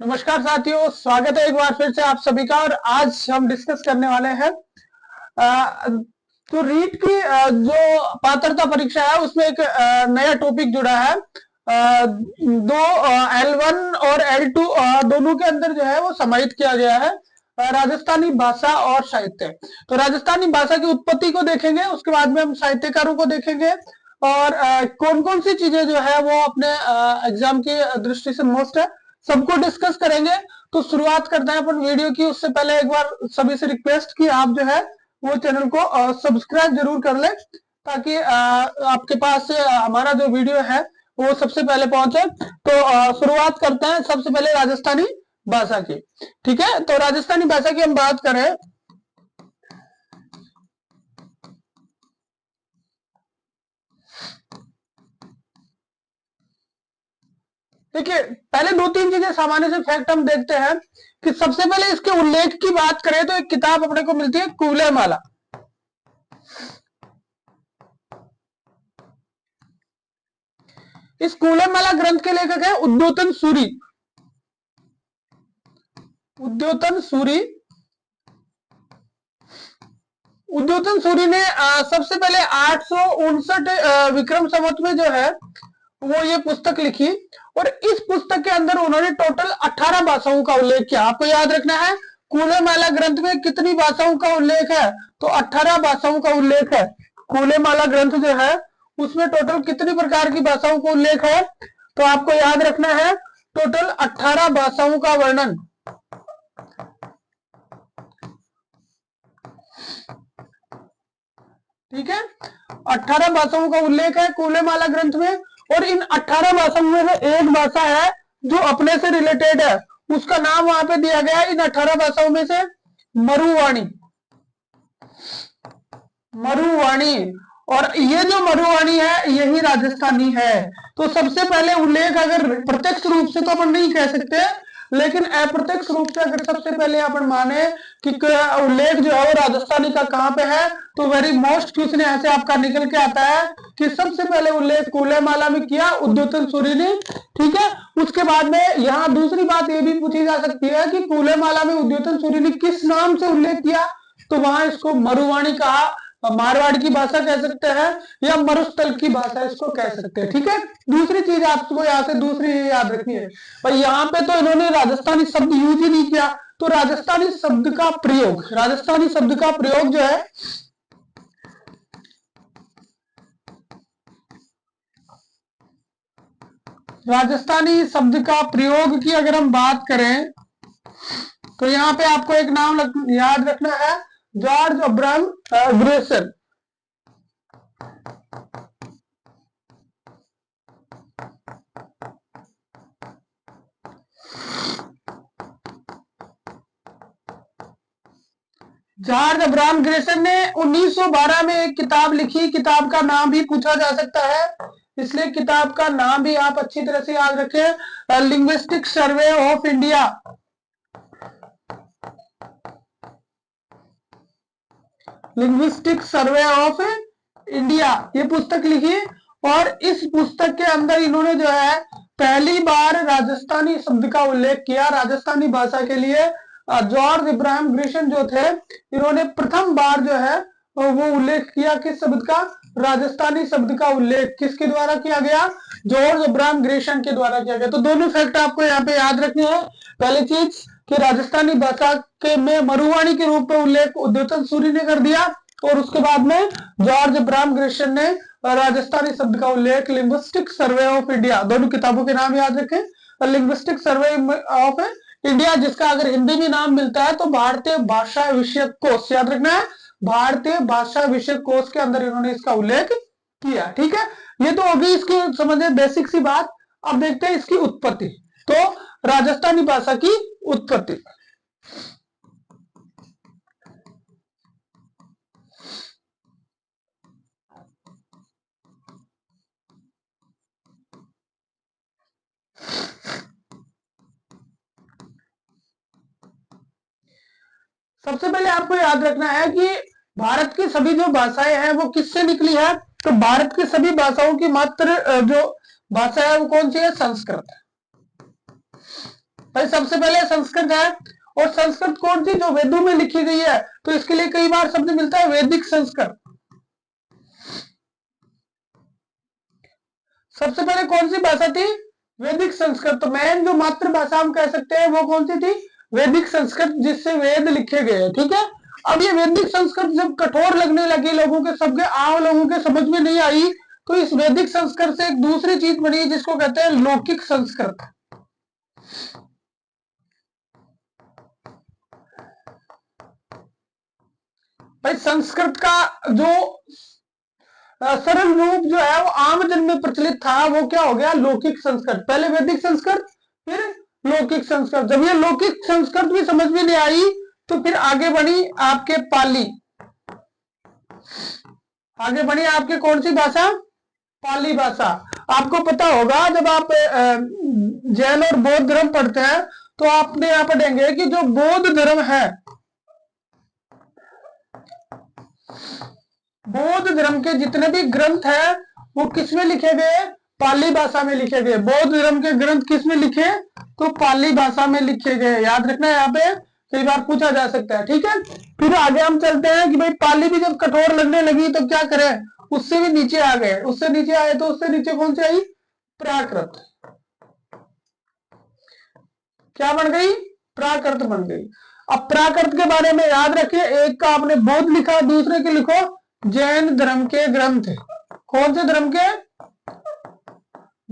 नमस्कार साथियों, स्वागत है एक बार फिर से आप सभी का। और आज हम डिस्कस करने वाले हैं अ, तो रीट की जो पात्रता परीक्षा है उसमें एक नया टॉपिक जुड़ा है। दो L1 और L2 दोनों के अंदर जो है वो समाहित किया गया है राजस्थानी भाषा और साहित्य। तो राजस्थानी भाषा की उत्पत्ति को देखेंगे, उसके बाद में हम साहित्यकारों को देखेंगे और कौन कौन सी चीजें जो है वो अपने एग्जाम की दृष्टि से मोस्ट है, सबको डिस्कस करेंगे। तो शुरुआत करते हैं अपन वीडियो की। उससे पहले एक बार सभी से रिक्वेस्ट की आप जो है वो चैनल को सब्सक्राइब जरूर कर ले, ताकि आपके पास से हमारा जो वीडियो है वो सबसे पहले पहुंचे। तो शुरुआत करते हैं सबसे पहले राजस्थानी भाषा की। ठीक है, तो राजस्थानी भाषा की हम बात करें देखिए, पहले दो तीन चीजें सामान्य से फैक्ट हम देखते हैं कि सबसे पहले इसके उल्लेख की बात करें तो एक किताब अपने को मिलती है कूले माला। इस कूले माला ग्रंथ के लेखक है उद्योतन सूरी। उद्योतन सूरी उद्योतन सूरी ने सबसे पहले 859 विक्रम संवत में जो है वो ये पुस्तक लिखी। और इस पुस्तक के अंदर उन्होंने टोटल 18 भाषाओं का उल्लेख किया। आपको याद रखना है कूले माला ग्रंथ में कितनी भाषाओं का उल्लेख है, तो 18 भाषाओं का उल्लेख है। कूले माला ग्रंथ जो है उसमें टोटल कितनी प्रकार की भाषाओं का उल्लेख है, तो आपको याद रखना है टोटल 18 भाषाओं का वर्णन। ठीक है, 18 भाषाओं का उल्लेख है कूले माला ग्रंथ में। और इन 18 भाषाओं में से एक भाषा है जो अपने से रिलेटेड है, उसका नाम वहां पे दिया गया है इन 18 भाषाओं में से मरुवाणी। मरुवाणी, और ये जो मरुवाणी है यही राजस्थानी है। तो सबसे पहले उल्लेख अगर प्रत्यक्ष रूप से तो अपन नहीं कह सकते, लेकिन अप्रत्यक्ष रूप से अगर सबसे पहले अपन माने कि उल्लेख जो है वो राजस्थानी का कहां पे है, तो वेरी मोस्ट क्वेश्चन ऐसे आपका निकल के आता है कि सबसे पहले उल्लेख कूले माला में किया उद्योतन सूरी ने। ठीक है, उसके बाद में यहाँ दूसरी बात ये भी पूछी जा सकती है कि कूले माला में उद्योतन सूरी ने किस नाम से उल्लेख किया, तो वहां इसको मरुवाणी कहा, मारवाड़ की भाषा कह सकते हैं या मरुस्थल की भाषा इसको कह सकते हैं। ठीक है, दूसरी चीज आपको यहाँ से दूसरी याद रखनी है भाई, यहाँ पे तो इन्होंने राजस्थानी शब्द यूज ही नहीं किया। तो राजस्थानी शब्द का प्रयोग, राजस्थानी शब्द का प्रयोग जो है राजस्थानी शब्द का प्रयोग की अगर हम बात करें तो यहाँ पे आपको एक नाम याद रखना है, George Abraham Grayson. George Abraham Grayson ने 1912 में एक किताब लिखी। किताब का नाम भी पूछा जा सकता है, इसलिए किताब का नाम भी आप अच्छी तरह से याद रखें, linguistic survey of India. Linguistic survey of India ये पुस्तक लिखी। और इस पुस्तक के अंदर इन्होंने जो है पहली बार राजस्थानी शब्द का उल्लेख किया। राजस्थानी भाषा के लिए जॉर्ज इब्राहिम ग्रेसन जो थे, इन्होंने प्रथम बार जो है वो उल्लेख किया किस शब्द का, राजस्थानी शब्द का उल्लेख किसके द्वारा किया गया, जॉर्ज इब्राहिम ग्रेसन के द्वारा किया गया। तो दोनों फैक्ट आपको यहाँ पे याद रखने हैं। पहली चीज कि राजस्थानी भाषा के में मरुवाणी के रूप में उल्लेख उद्योतन सूरी ने कर दिया, और उसके बाद में जॉर्ज इब्राहिम ग्रेसन ने राजस्थानी शब्द का उल्लेख लिंग्विस्टिक सर्वे ऑफ इंडिया, दोनों किताबों के नाम याद रखें, लिंग्विस्टिक सर्वे ऑफ इंडिया, जिसका अगर हिंदी में नाम मिलता है तो भारतीय भाषा विषयक कोश, याद रखना है भारतीय भाषा विषयक कोश के अंदर इन्होंने इसका उल्लेख किया। ठीक है, ये तो होगी इसकी समझे बेसिक सी बात। अब देखते हैं इसकी उत्पत्ति। तो राजस्थानी भाषा की उत्पत्ति, सबसे पहले आपको याद रखना है कि भारत की सभी जो भाषाएं हैं वो किससे निकली है, तो भारत की सभी भाषाओं की मात्र जो भाषा है वो कौन सी है, संस्कृत है। भाई सबसे पहले संस्कृत है, और संस्कृत कौन सी, जो वेदों में लिखी गई है, तो इसके लिए कई बार शब्द मिलता है वैदिक संस्कृत। सबसे पहले कौन सी भाषा थी, वैदिक संस्कृत। तो मेन जो मातृभाषा हम कह सकते हैं वो कौन सी थी, वैदिक संस्कृत, जिससे वेद लिखे गए। ठीक है, अब ये वैदिक संस्कृत जब कठोर लगने लगी लोगों के, सबके आम लोगों के समझ में नहीं आई, तो इस वैदिक संस्कृत से एक दूसरी चीज बनी जिसको कहते हैं लौकिक संस्कृत। भाई संस्कृत का जो सरल रूप जो है वो आम जन में प्रचलित था, वो क्या हो गया, लौकिक संस्कृत। पहले वैदिक संस्कृत, फिर लौकिक संस्कृत। जब ये लौकिक संस्कृत भी समझ में नहीं आई, तो फिर आगे बढ़ी आपके पाली। आगे बढ़ी आपके कौन सी भाषा, पाली भाषा। आपको पता होगा जब आप जैन और बौद्ध धर्म पढ़ते हैं, तो आपने यहाँ पढ़ेंगे कि जो बौद्ध धर्म है, बौद्ध धर्म के जितने भी ग्रंथ हैं वो किसमें लिखे गए, पाली भाषा में लिखे गए। बौद्ध धर्म के ग्रंथ किसमें लिखे, तो पाली भाषा में लिखे गए। याद रखना है, यहाँ पे कई बार पूछा जा सकता है। ठीक है, फिर आगे हम चलते हैं कि भाई पाली भी जब कठोर लगने लगी तो क्या करें, उससे भी नीचे आ गए। उससे नीचे आए तो उससे नीचे कौन सी आई, प्राकृत। क्या बन गई, प्राकृत बन गई। अब प्राकृत के बारे में याद रखिए, एक का आपने बौद्ध लिखा, दूसरे के लिखो जैन धर्म के ग्रंथ। कौन से धर्म के,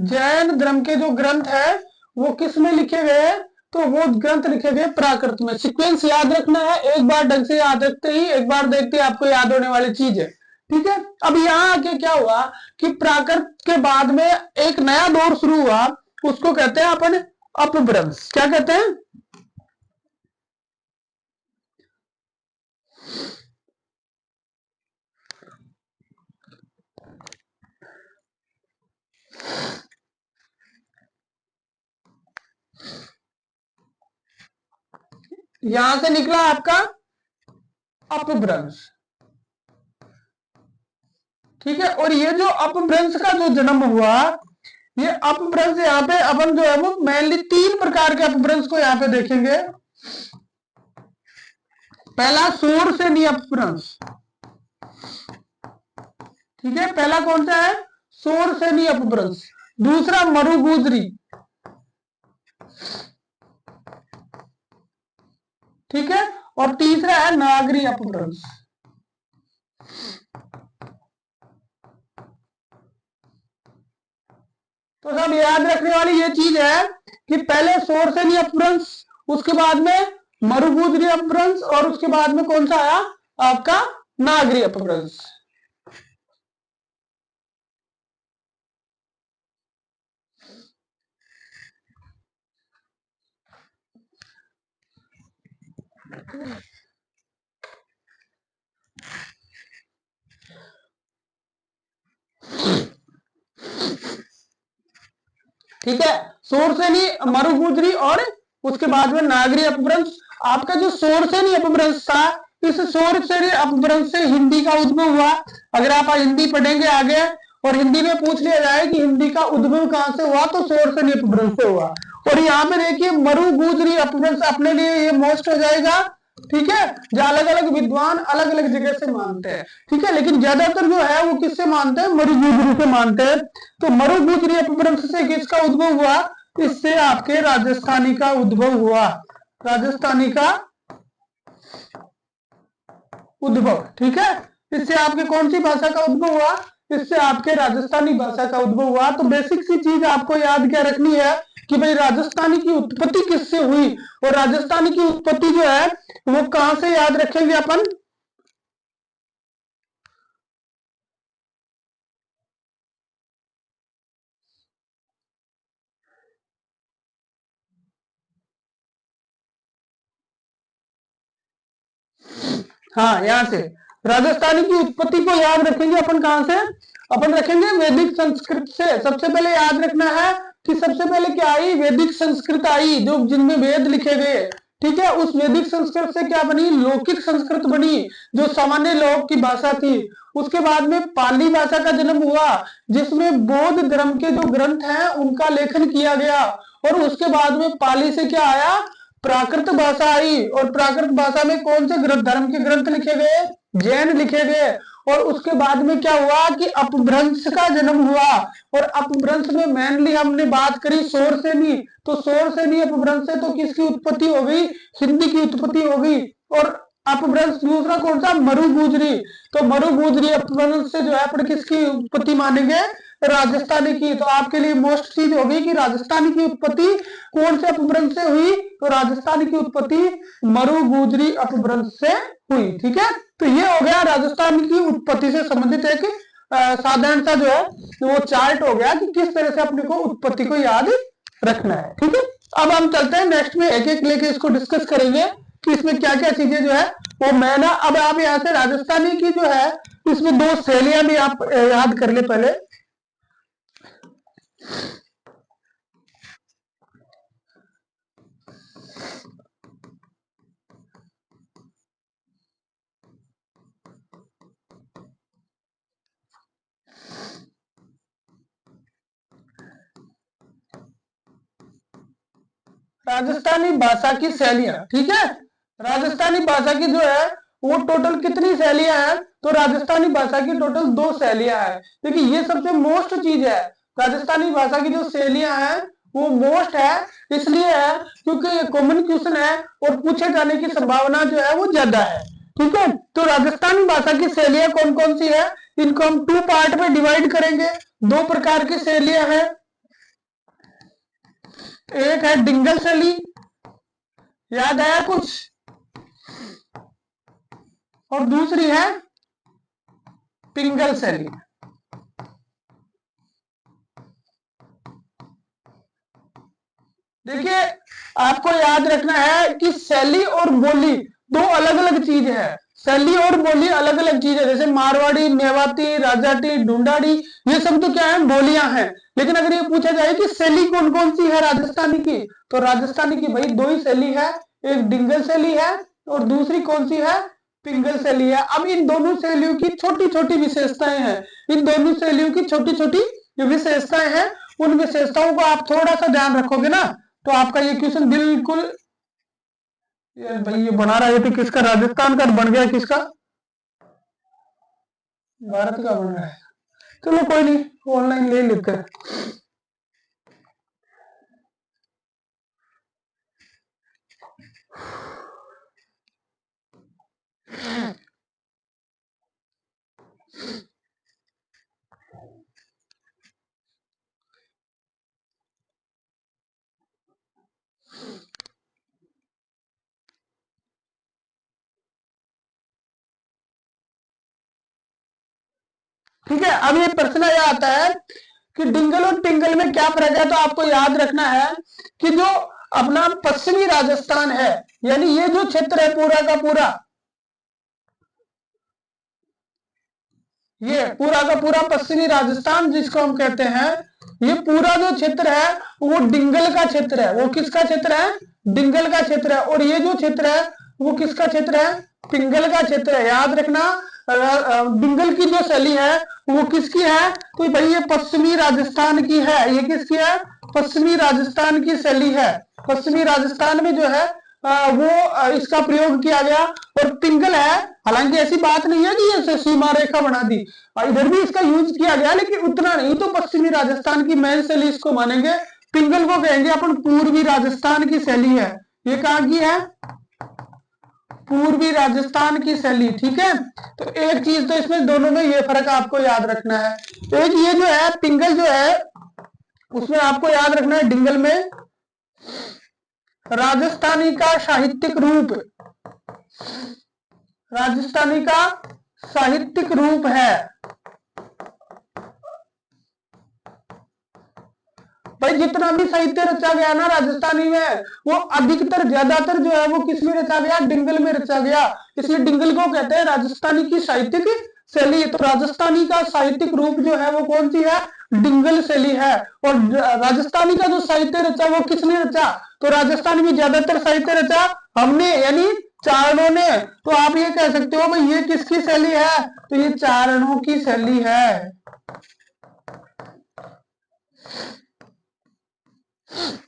जैन धर्म के जो ग्रंथ है वो किस में लिखे गए, तो वो ग्रंथ लिखे गए प्राकृत में। सीक्वेंस याद रखना है, एक बार ढंग से याद रखते ही एक बार देखते ही आपको याद होने वाली चीज है। ठीक है, अब यहाँ आके क्या हुआ कि प्राकृत के बाद में एक नया दौर शुरू हुआ, उसको कहते हैं अपन अपभ्रंश। क्या कहते हैं, यहां से निकला आपका अपभ्रंश। ठीक है, और ये जो अपभ्रंश का जो जन्म हुआ, ये अपभ्रंश यहाँ पे अपन जो है वो मेनली 3 प्रकार के अपभ्रंश को यहाँ पे देखेंगे। पहला शोर से नहीं अपभ्रंश। ठीक है, पहला कौन सा है, शोर से नहीं अपभ्रंश। दूसरा मरुगुजरी। ठीक है, और तीसरा है नागरी अपभ्रंश। तो सब याद रखने वाली ये चीज है कि पहले शोर से नहीं अपभ्रंश, उसके बाद में मरुगुजरी अपभ्रंश, और उसके बाद में कौन सा आया आपका नागरी अपभ्रंश। ठीक है, शोरसेनी, मरुगुजरी और उसके बाद में नागरी अपभ्रंश। आपका जो शोरसेनी अपभ्रंश था, इस शोरसेनी अपभ्रंश से हिंदी का उद्भव हुआ। अगर आप हिंदी पढ़ेंगे आगे और हिंदी में पूछ लिया जाए कि हिंदी का उद्भव कहां से हुआ, तो शोरसेनी अपभ्रंश से हुआ। और यहाँ पे देखिए मरुगुजरी अपभ्रंश अपने लिए ये मोस्ट हो जाएगा। ठीक है, जो अलग अलग विद्वान अलग अलग जगह से मानते हैं। ठीक है, लेकिन ज्यादातर जो है वो किससे मानते हैं, मरुगुजरी से मानते हैं। तो मरुगुजरी अपभ्रंश से किसका उद्भव हुआ, इससे आपके राजस्थानी का उद्भव हुआ। राजस्थानी का उद्भव। ठीक है, इससे आपके कौन सी भाषा का उद्भव हुआ, इससे आपके राजस्थानी भाषा का उद्भव हुआ। तो बेसिक सी चीज आपको याद क्या रखनी है कि भाई राजस्थानी की उत्पत्ति किससे हुई, और राजस्थानी की उत्पत्ति जो है वो कहां से याद रखेंगे अपन, हाँ यहाँ से राजस्थानी की उत्पत्ति को याद रखेंगे अपन कहां से, अपन रखेंगे वैदिक संस्कृत से। सबसे पहले याद रखना है कि सबसे पहले क्या आई, वैदिक संस्कृत आई, जो जिनमें वेद लिखे गए। ठीक है, उस वैदिक संस्कृत से क्या बनी, लौकिक संस्कृत बनी, जो सामान्य लोग की भाषा थी। उसके बाद में पाली भाषा का जन्म हुआ, जिसमें बौद्ध धर्म के जो ग्रंथ हैं उनका लेखन किया गया। और उसके बाद में पाली से क्या आया, प्राकृत भाषा आई। और प्राकृत भाषा में कौन से ग्रंथ, धर्म के ग्रंथ लिखे गए, जैन लिखे गए। और उसके बाद में क्या हुआ कि अपभ्रंश का जन्म हुआ। और अपभ्रंश में मेनली हमने बात करी शोर से नहीं, तो शोर से नहीं अपभ्रंश से, तो किसकी उत्पत्ति हो गई, हिंदी की उत्पत्ति हो गई। और अपभ्रंश दूसरा कौन सा, मरु गुजरी। तो मरु गुजरी अपभ्रंश से जो है अपन किसकी उत्पत्ति मानेंगे, राजस्थानी की। तो आपके लिए मोस्ट चीज होगी कि राजस्थानी की उत्पत्ति कौन से अपभ्रंश से हुई, तो राजस्थानी की उत्पत्ति मरु गुजरी अपभ्रंश से हुई। ठीक है, तो ये हो गया राजस्थान की उत्पत्ति से संबंधित एक साधारण सा जो है वो चार्ट हो गया कि किस तरह से अपने को उत्पत्ति को याद रखना है। ठीक है, अब हम चलते हैं नेक्स्ट में, एक एक लेके इसको डिस्कस करेंगे कि इसमें क्या क्या चीजें जो है वो मैं ना, अब आप यहाँ से राजस्थानी की जो है इसमें दो शैलियां भी आप याद कर ले पहले। राजस्थानी भाषा की शैलियां, ठीक है, राजस्थानी भाषा की जो है वो टोटल कितनी शैलियां हैं, तो राजस्थानी भाषा की टोटल 2 शैलियां हैं। देखिए ये सबसे मोस्ट चीज है, राजस्थानी भाषा की जो शैलियां हैं वो मोस्ट है, इसलिए है क्योंकि ये कॉमन क्वेश्चन है और पूछे जाने की संभावना जो है वो ज्यादा है। ठीक है, तो राजस्थानी भाषा की शैलियां कौन कौन सी है, इनको हम 2 पार्ट में डिवाइड करेंगे। 2 प्रकार की शैलियां हैं, एक है डिंगल शैली, याद आया कुछ, और दूसरी है पिंगल शैली। देखिए आपको याद रखना है कि शैली और बोली 2 अलग अलग चीज है। शैली और बोली अलग अलग चीज है, जैसे मारवाड़ी, मेवाती, राजाटी, ढूंढाड़ी, ये सब तो क्या है, बोलियां हैं। लेकिन अगर ये पूछा जाए कि शैली कौन कौन सी है राजस्थानी की, तो राजस्थानी की भाई 2 ही शैली है, एक डिंगल शैली है और दूसरी कौन सी है, पिंगल शैली है। अब इन दोनों शैलियों की छोटी छोटी विशेषताएं हैं, इन दोनों शैलियों की छोटी छोटी जो विशेषताएं हैं, उन विशेषताओं को आप थोड़ा सा ध्यान रखोगे ना, तो आपका ये क्वेश्चन बिल्कुल, ये भाई ये बना रहा है तो किसका, राजस्थान का बन गया, किसका, भारत का बन रहा है। चलो कोई नहीं, ऑनलाइन ले लेते हैं। ठीक है, अब ये प्रश्न यह आता है कि डिंगल और टिंगल में क्या फर्क है, तो आपको याद रखना है कि जो अपना पश्चिमी राजस्थान है, यानी ये जो क्षेत्र है पूरा का पूरा, ये पूरा का पूरा पश्चिमी राजस्थान जिसको हम कहते हैं, ये पूरा जो क्षेत्र है वो डिंगल का क्षेत्र है। वो किसका क्षेत्र है, डिंगल का क्षेत्र है। और ये जो क्षेत्र है वो किसका क्षेत्र है, पिंगल का क्षेत्र है। याद रखना, डिंगल की जो शैली है वो किसकी है, तो भाई ये पश्चिमी राजस्थान की है। ये किसकी है, पश्चिमी राजस्थान की शैली है। पश्चिमी राजस्थान में जो है वो इसका प्रयोग किया गया। और पिंगल है, हालांकि ऐसी बात नहीं है कि ये सीमा रेखा बना दी, इधर भी इसका यूज किया गया लेकिन उतना नहीं। तो पश्चिमी राजस्थान की मेन शैली इसको मानेंगे। पिंगल को कहेंगे अपन पूर्वी राजस्थान की शैली है। ये कहाँ की है, पूर्वी राजस्थान की शैली। ठीक है, तो एक चीज तो इसमें दोनों में ये फर्क आपको याद रखना है। एक ये जो है पिंगल जो है उसमें आपको याद रखना है, डिंगल में राजस्थानी का साहित्यिक रूप, राजस्थानी का साहित्यिक रूप है। भाई जितना भी साहित्य रचा गया ना राजस्थानी में, वो अधिकतर ज्यादातर जो है वो किस में रचा गया, डिंगल में रचा गया। इसलिए डिंगल को कहते हैं राजस्थानी की साहित्यिक शैली। तो राजस्थानी का साहित्यिक रूप जो है वो कौन सी है, डिंगल शैली है। और राजस्थानी का जो साहित्य रचा वो किसने रचा, तो राजस्थान में ज्यादातर साहित्य रचा हमने, यानी चारणों ने। तो आप ये कह सकते हो भाई ये किसकी शैली है, तो ये चारणों की शैली है।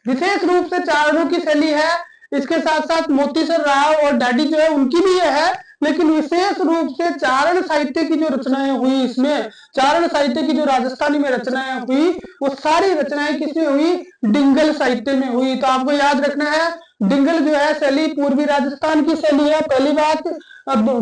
विशेष रूप से चारणों की शैली है। इसके साथ साथ मोतीसर राव और डाडी जो है उनकी भी ये है, लेकिन विशेष रूप से चारण साहित्य की जो रचनाएं हुई, इसमें चारण साहित्य की जो राजस्थानी में रचनाएं हुई, वो सारी रचनाएं किसमें हुई? डिंगल साहित्य में हुई। तो आपको याद रखना है, डिंगल जो है शैली पूर्वी राजस्थान की शैली है, पहली बात।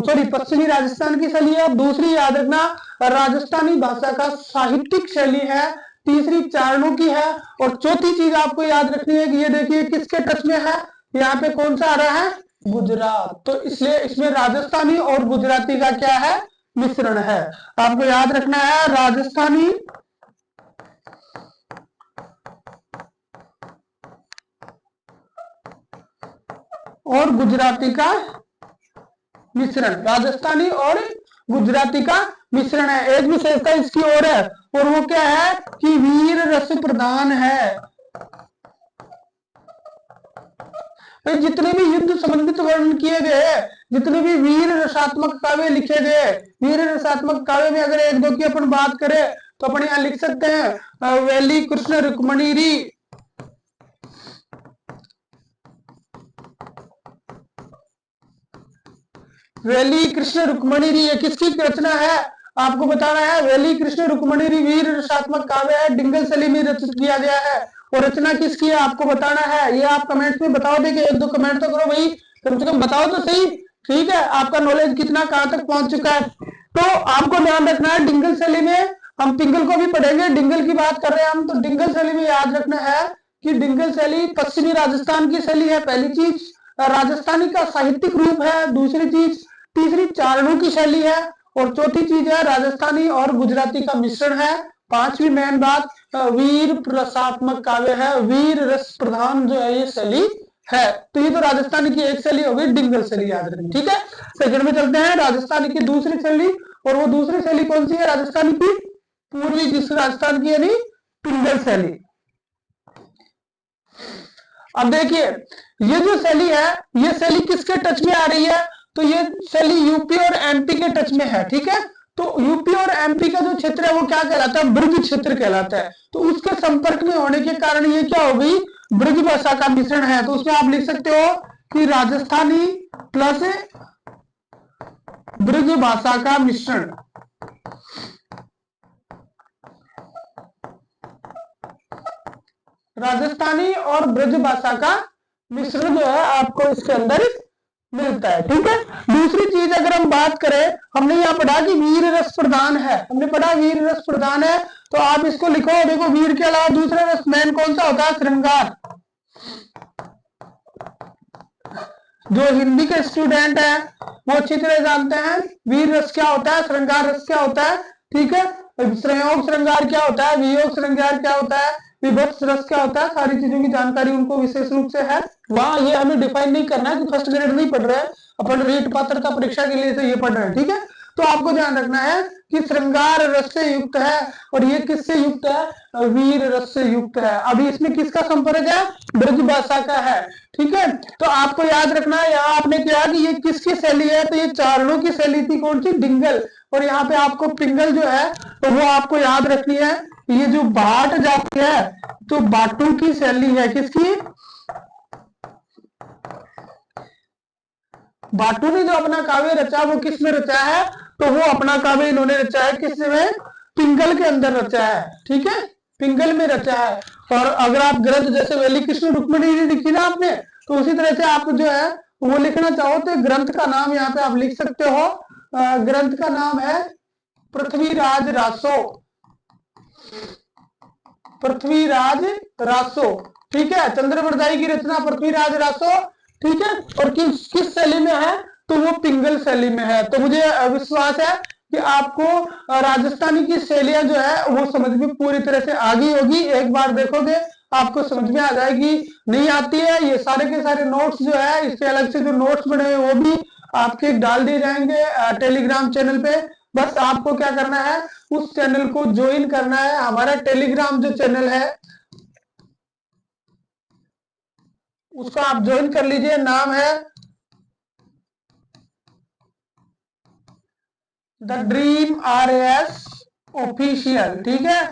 सॉरी, पश्चिमी राजस्थान की शैली है। दूसरी याद रखना, राजस्थानी भाषा का साहित्यिक शैली है। तीसरी चारणों की है। और चौथी चीज आपको याद रखनी है कि ये देखिए किसके टच में है, यहाँ पे कौन सा आ रहा है? गुजरात। तो इसलिए इसमें राजस्थानी और गुजराती का क्या है? मिश्रण है। आपको याद रखना है, राजस्थानी और गुजराती का मिश्रण, राजस्थानी और गुजराती का मिश्रण है। एक विशेषता इसकी और है, और वो क्या है कि वीर रस प्रधान है। जितने भी युद्ध संबंधित वर्णन किए गए, जितने भी वीर रसात्मक काव्य लिखे गए, वीर रसात्मक काव्य में अगर एक दो की अपन बात करें तो अपन यहाँ लिख सकते हैं वैली कृष्ण रुक्मणी री, वैली कृष्ण रुक्मणी री, ये किसकी रचना है? आपको बताना है। वैली कृष्ण रुक्मणी री वीर रसात्मक काव्य है, डिंगल शैली में रचित किया गया है। और रचना किसकी है आपको बताना है। ये आप कमेंट्स में बताओ, देखिए एक दो कमेंट तो करो भाई, कम से कम बताओ तो सही। ठीक है, आपका नॉलेज कितना कहां तक पहुंच चुका है। तो आपको ध्यान रखना है, डिंगल शैली में हम पिंगल को भी पढ़ेंगे, डिंगल की बात कर रहे हैं हम, तो डिंगल शैली में याद रखना है कि डिंगल शैली पश्चिमी राजस्थान की शैली है, पहली चीज। राजस्थानी का साहित्यिक रूप है, दूसरी चीज। तीसरी चारणों की शैली है। और चौथी चीज है राजस्थानी और गुजराती का मिश्रण है। पांचवी मेन बात, वीर रसात्मक काव्य है, वीर रस प्रधान जो है ये शैली है। तो ये तो राजस्थानी की एक शैली हो गई, डिंगल शैली, याद रखें। ठीक है, सेकंड में चलते हैं, राजस्थानी की दूसरी शैली। और वो दूसरी शैली कौन सी है राजस्थानी की? पूर्वी, जिस राजस्थान की, यानी पिंगल शैली। अब देखिए, ये जो शैली है, ये शैली किसके टच में आ रही है? तो ये शैली यूपी और एमपी के टच में है। ठीक है, तो यूपी और एमपी का जो क्षेत्र है वो क्या कहलाता है? ब्रज क्षेत्र कहलाता है। तो उसके संपर्क में होने के कारण ये क्या हो गई? ब्रज भाषा का मिश्रण है। तो उसमें आप लिख सकते हो कि राजस्थानी प्लस ब्रज भाषा का मिश्रण। राजस्थानी और ब्रज भाषा का मिश्रण जो है आपको इसके अंदर मिलता है। ठीक है, दूसरी चीज अगर हम बात करें, हमने यहाँ पढ़ा कि वीर रस प्रधान है, हमने पढ़ा वीर रस प्रधान है, तो आप इसको लिखो। देखो, वीर के अलावा दूसरा रस मेन कौन सा होता है? श्रृंगार। जो हिंदी के स्टूडेंट हैं वो अच्छी तरह जानते हैं वीर रस क्या होता है, श्रृंगार रस क्या होता है। ठीक है, संयोग श्रृंगार क्या होता है, वियोग श्रृंगार क्या होता है, विभत्स रस क्या होता है, सारी चीजों की जानकारी उनको विशेष रूप से है। वहां ये हमें डिफाइन नहीं करना है कि फर्स्ट ग्रेड नहीं पढ़ रहे हैं अपन, रीट पात्रता परीक्षा के लिए तो ये पढ़ रहे हैं। ठीक है, तो आपको ध्यान रखना है कि श्रृंगार रस से युक्त है, और ये किससे युक्त है? वीर रस से युक्त है। अभी इसमें किसका संपर्क है? ब्रज भाषा का है। ठीक है, तो आपको याद रखना है, यहाँ आपने क्या कि ये किसकी शैली है? तो ये चारणों की शैली थी, कौन सी? डिंगल। और यहाँ पे आपको पिंगल जो है तो वो आपको याद रखनी है। ये जो बाट जाती है तो बाटू की शैली है, किसकी? बाटू ने जो अपना काव्य रचा वो किस में रचा है? तो वो अपना काव्य इन्होंने रचा है किस में? पिंगल के अंदर रचा है। ठीक है, पिंगल में रचा है। और अगर आप ग्रंथ जैसे वैली कृष्ण रुक्मणी लिखी ना आपने, तो उसी तरह से आप जो है वो लिखना चाहो तो ग्रंथ का नाम यहाँ पे आप लिख सकते हो। ग्रंथ का नाम है पृथ्वीराज रासो, पृथ्वीराज रासो। ठीक है, चंद्रवरदाई की रचना पृथ्वीराज रासो। ठीक है, और किस किस शैली में है? तो वो पिंगल शैली में है। तो मुझे विश्वास है कि आपको राजस्थानी की शैलियां जो है वो समझ में पूरी तरह से आ गई होगी। एक बार देखोगे आपको समझ में आ जाएगी। नहीं आती है, ये सारे के सारे नोट्स जो है, इसके अलग से जो नोट्स बने हुए वो भी आपके डाल दिए जाएंगे टेलीग्राम चैनल पे। बस आपको क्या करना है, उस चैनल को ज्वाइन करना है। हमारा टेलीग्राम जो चैनल है उसको आप ज्वाइन कर लीजिए, नाम है द ड्रीम RAS ऑफिशियल। ठीक है,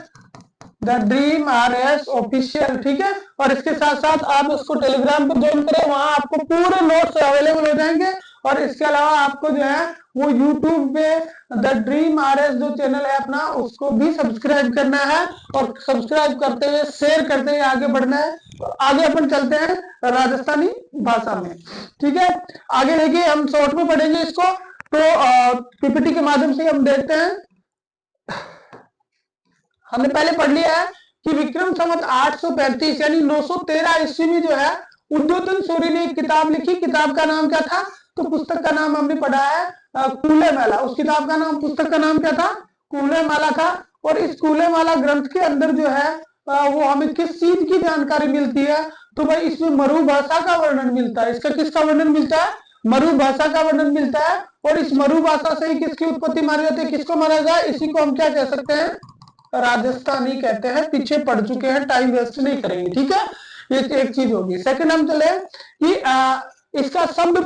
द ड्रीम RS ऑफिशियल, ठीक है। और इसके साथ साथ आप उसको टेलीग्राम पर ज्वाइन करें, वहां आपको पूरे नोट्स अवेलेबल हो जाएंगे। और इसके अलावा आपको जो है वो यूट्यूब पे द ड्रीम RS जो चैनल है अपना, उसको भी सब्सक्राइब करना है। और सब्सक्राइब करते हुए शेयर करते हुए आगे बढ़ना है। तो आगे अपन चलते हैं राजस्थानी भाषा में, ठीक है। आगे देखिए हम शॉर्ट में पढ़ेंगे इसको, तो पीपीटी के माध्यम से हम देखते हैं। हमने पहले पढ़ लिया है कि विक्रम संवत 835 यानी 913 ईस्वी में जो है उद्योतन सूरी ने एक किताब लिखी। किताब का नाम क्या था? तो पुस्तक का नाम हमने पढ़ा है कूले माला। उस किताब का नाम, पुस्तक का नाम क्या था? कूले माला था। और इस कूले माला ग्रंथ के अंदर जो है वो हमें किस चीज की जानकारी मिलती है? तो भाई इसमें मरु भाषा का वर्णन मिलता है। इसका किसका वर्णन मिलता है? मरु भाषा का वर्णन मिलता है। और इस मरु भाषा से ही किसकी उत्पत्ति मानी जाती है? किसको माना जाए? इसी को हम क्या कह सकते हैं? राजस्थानी कहते हैं। पीछे पढ़ चुके हैं, टाइम वेस्ट नहीं करेंगे, ठीक है। ये एक चीज होगी। सेकंड हम चले कि इसका शब्द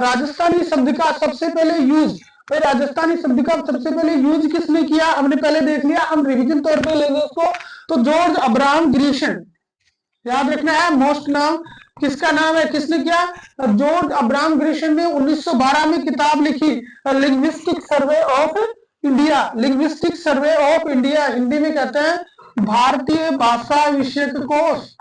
राजस्थानी शब्द का सबसे पहले यूज, भाई राजस्थानी शब्द का सबसे पहले यूज किसने किया? हमने पहले देख लिया, हम रिवीजन तौर पे लेंगे उसको। तो जॉर्ज अब्राहम ग्रीशन, याद रखना है। मोस्ट नाम किसका नाम है? किसने किया? जॉर्ज अब्राहम ग्रीशन ने 1912 में किताब लिखी linguistic survey of India. Linguistic survey of India Hindi में कहते हैं भारतीय भाषा विषयक कोश।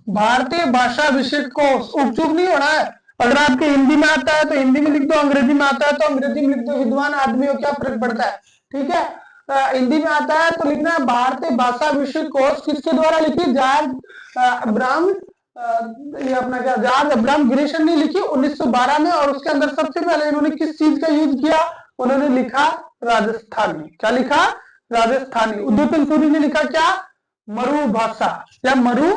भारतीय भाषा विषयक कोश, उपचुप नहीं होना है। अगर आपके हिंदी में आता है तो हिंदी में लिख दो, अंग्रेजी में आता है तो अंग्रेजी में लिख दो। विद्वान आदमी हो, क्या फर्क पड़ता है, ठीक है। हिंदी में आता है तो लिखना है भारतीय भाषा विषयक कोश। किसके द्वारा लिखी? जॉर्ज अब्राहम, ये अपना क्या, जॉर्ज अब्राहम ग्रीशन ने लिखी 1912 में। और उसके अंदर सबसे पहले इन्होंने किस चीज का यूज किया? उन्होंने लिखा राजस्थानी। क्या लिखा? राजस्थानी। उद्योतन सूरी ने लिखा क्या? मरु भाषा या मरु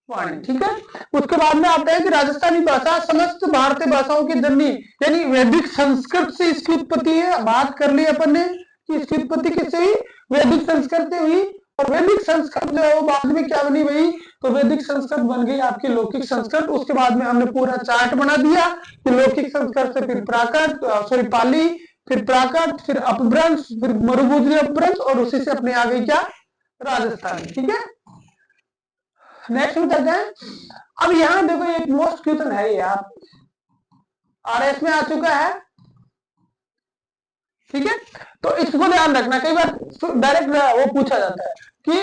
वाणी, ठीक है। उसके बाद में आता है कि राजस्थानी भाषा समस्त भारतीय भाषाओं की जननी यानी वैदिक संस्कृत से इसकी उत्पत्ति है। बात कर ली अपन ने कि इसकी उत्पत्ति किससे हुई? वैदिक संस्कृत से हुई। और वैदिक संस्कृत जो है वो बाद में क्या बनी भाई? तो वैदिक संस्कृत बन गई आपकी लौकिक संस्कृत। उसके बाद में हमने पूरा चार्ट बना दिया कि लौकिक संस्कृत से फिर प्राकृत, सॉरी पाली, फिर प्राकृत, फिर अपभ्रंश, फिर मरुभूद्री अपभ्रंश, और उसी से अपने आ गई क्या? राजस्थान, ठीक है। नेक्स्ट में चलते हैं। अब यहां देखो एक मोस्ट क्वेश्चन है ये, आप RS में आ चुका है, ठीक है। तो इसको ध्यान रखना, कई बार डायरेक्ट वो पूछा जाता है कि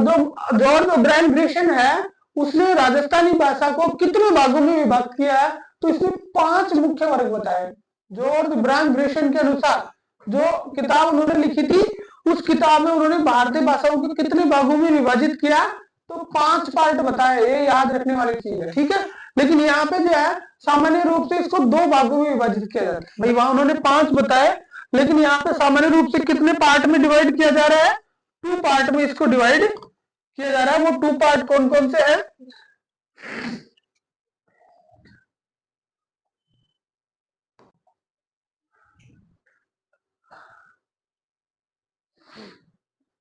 जो जॉर्ज अब्राहम ग्रीशन है उसने राजस्थानी भाषा को कितने भागों में विभाजित किया है? तो इसमें 5 मुख्य वर्ग बताए। जॉर्ज अब्राहम ग्रीशन के अनुसार जो किताब उन्होंने लिखी थी, उस किताब में उन्होंने भारतीय भाषाओं को कितने भागों में विभाजित किया? तो 5 पार्ट बताए। ये याद रखने वाली चीज है, ठीक है। लेकिन यहाँ पे जो है सामान्य रूप से इसको 2 भागों में विभाजित किया जाता है। भाई वहां उन्होंने 5 बताए, लेकिन यहाँ पे सामान्य रूप से कितने पार्ट में डिवाइड किया जा रहा है? 2 पार्ट में इसको डिवाइड किया जा रहा है। वो 2 पार्ट कौन कौन से हैं?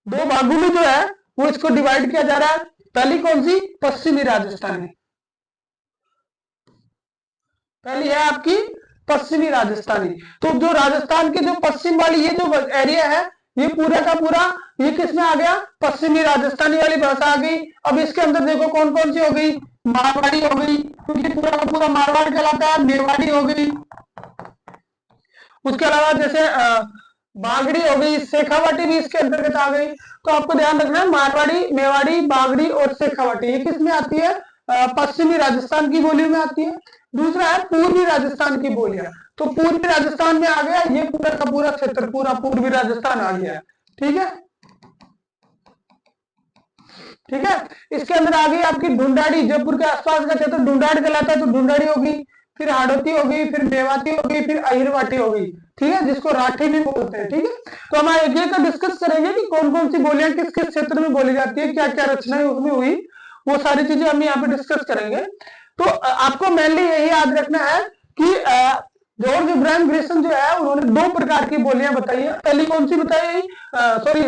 दो भागों में जो है वो इसको डिवाइड किया जा रहा है। पहली कौन सी? पश्चिमी राजस्थानी। पहली है आपकी पश्चिमी राजस्थानी। तो जो राजस्थान के जो पश्चिम वाली ये जो एरिया है, ये पूरा का पूरा ये किस में आ गया? पश्चिमी राजस्थानी वाली भाषा आ गई। अब इसके अंदर देखो कौन कौन सी हो गई? मारवाड़ी हो गई, क्योंकि पूरा का पूरा मारवाड़ कहलाता है। मेवाड़ी हो गई, उसके अलावा जैसे बागड़ी हो गई, शेखावाटी भी इसके अंतर्गत आ गई। तो आपको ध्यान रखना है मारवाड़ी, मेवाड़ी, बागड़ी और शेखावाटी ये किस में आती है? पश्चिमी राजस्थान की बोलियों में आती है। दूसरा है पूर्वी राजस्थान की बोलियां। तो पूर्वी राजस्थान में आ गया ये पूरा का पूरा क्षेत्र, पूरा पूर्वी राजस्थान आ गया, ठीक है। ठीक है, इसके अंदर आ गई आपकी ढूंढाड़ी, जयपुर के आसपास का क्षेत्र ढूंढाड़ कहलाता है, तो ढूंढाड़ी होगी। फिर हाड़ौती हो गई, फिर मेवाती हो गई, फिर अहिरवाटी हो गई, ठीक है, जिसको राठी भी बोलते हैं। ठीक है, तो हम आगे का डिस्कस करेंगे कि कौन कौन सी बोलियां किस किस क्षेत्र में बोली जाती है, क्या क्या रचनाएं उसमें हुई, वो सारी चीजें हम यहाँ पे डिस्कस करेंगे। तो आपको मेनली यही याद रखना है कि जॉर्ज इब्राहिम ग्रेसन जो है उन्होंने 2 प्रकार की बोलियां बताई है। पहली कौन सी बताई? सॉरी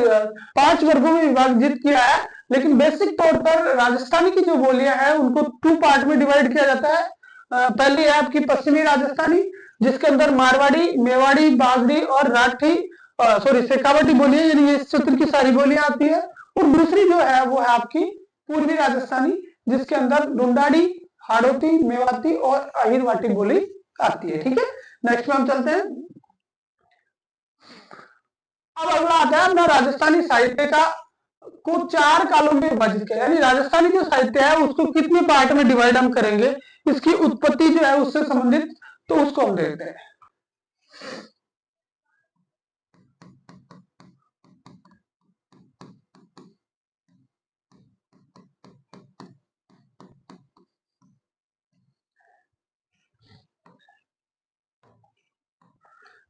5 वर्गों में विभाजित किया है, लेकिन बेसिक तौर पर राजस्थानी की जो बोलियां हैं उनको 2 पार्ट में डिवाइड किया जाता है। पहली है आपकी पश्चिमी राजस्थानी, जिसके अंदर मारवाड़ी, मेवाड़ी, बागड़ी और राठी शेखावटी बोलियां, यानी ये इस क्षेत्र की सारी बोलियां आती है। और दूसरी जो है वो है आपकी पूर्वी राजस्थानी, जिसके अंदर ढूंढाड़ी, हाड़ौती, मेवाती और अहिरवाटी बोली आती है। ठीक है, नेक्स्ट में हम चलते हैं। अब अगला आता है अपना राजस्थानी साहित्य का को 4 कालों में विभाजित किया, यानी राजस्थानी जो साहित्य है उसको कितने पार्ट में डिवाइड हम करेंगे, इसकी उत्पत्ति जो है उससे संबंधित, तो उसको हम देखते हैं।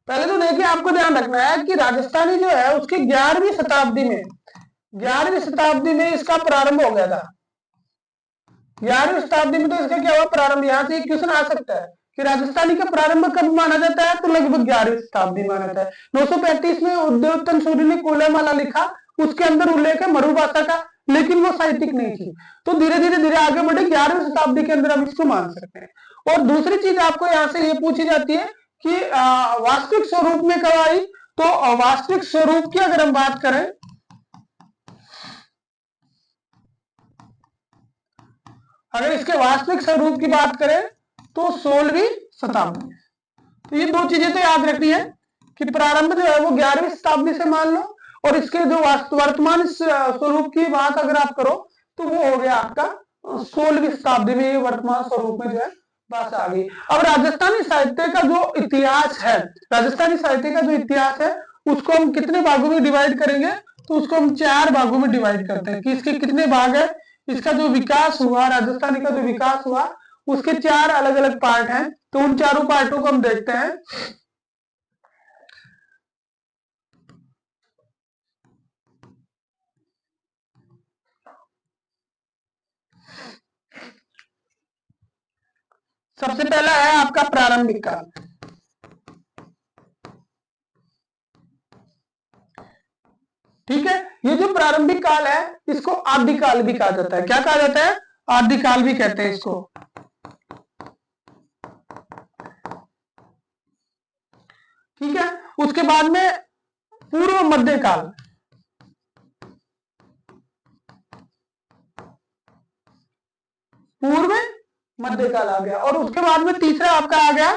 पहले तो देखिए, आपको ध्यान रखना है कि राजस्थानी जो है उसकी 11वीं शताब्दी में इसका प्रारंभ हो गया था। 11वीं शताब्दी में तो इसका क्या हुआ, प्रारंभ। यहाँ से क्वेश्चन आ सकता है कि राजस्थानी का प्रारंभ कब माना जाता है, तो लगभग 11वीं शताब्दी माना जाता है। 935 में उद्योतन सूर्य ने कोलेमाला लिखा, उसके अंदर उल्लेख है मरु भाषा का, लेकिन वो साहित्यिक नहीं थी। तो धीरे धीरे आगे बढ़े 11वीं शताब्दी के अंदर हम इसको मान सकते हैं। और दूसरी चीज आपको यहाँ से ये पूछी जाती है कि वास्तविक स्वरूप में कब आई, तो वास्तविक स्वरूप की अगर हम बात करें, अगर इसके वास्तविक स्वरूप की बात करें तो 16वीं शताब्दी। तो ये दो चीजें तो याद रखनी है कि प्रारंभ जो है वो 11वीं शताब्दी से मान लो, और इसके जो वर्तमान स्वरूप की बात अगर आप करो तो वो हो गया आपका 16वीं शताब्दी में वर्तमान स्वरूप में जो है बात आ गई। अब राजस्थानी साहित्य का जो इतिहास है, उसको हम कितने भागों में डिवाइड करेंगे, तो उसको हम 4 भागों में डिवाइड करते हैं कि इसके कितने भाग है। इसका जो विकास हुआ, राजस्थानी का जो विकास हुआ, उसके 4 अलग अलग पार्ट हैं। तो उन चारों पार्टों को हम देखते हैं। सबसे पहला है आपका प्रारंभिक काल। ठीक है, ये जो प्रारंभिक काल है इसको आदिकाल भी कहा जाता है। क्या कहा जाता है, आदिकाल भी कहते हैं इसको। ठीक है, उसके बाद में पूर्व मध्यकाल, पूर्व मध्यकाल आ गया। और उसके बाद में तीसरा आपका आ गया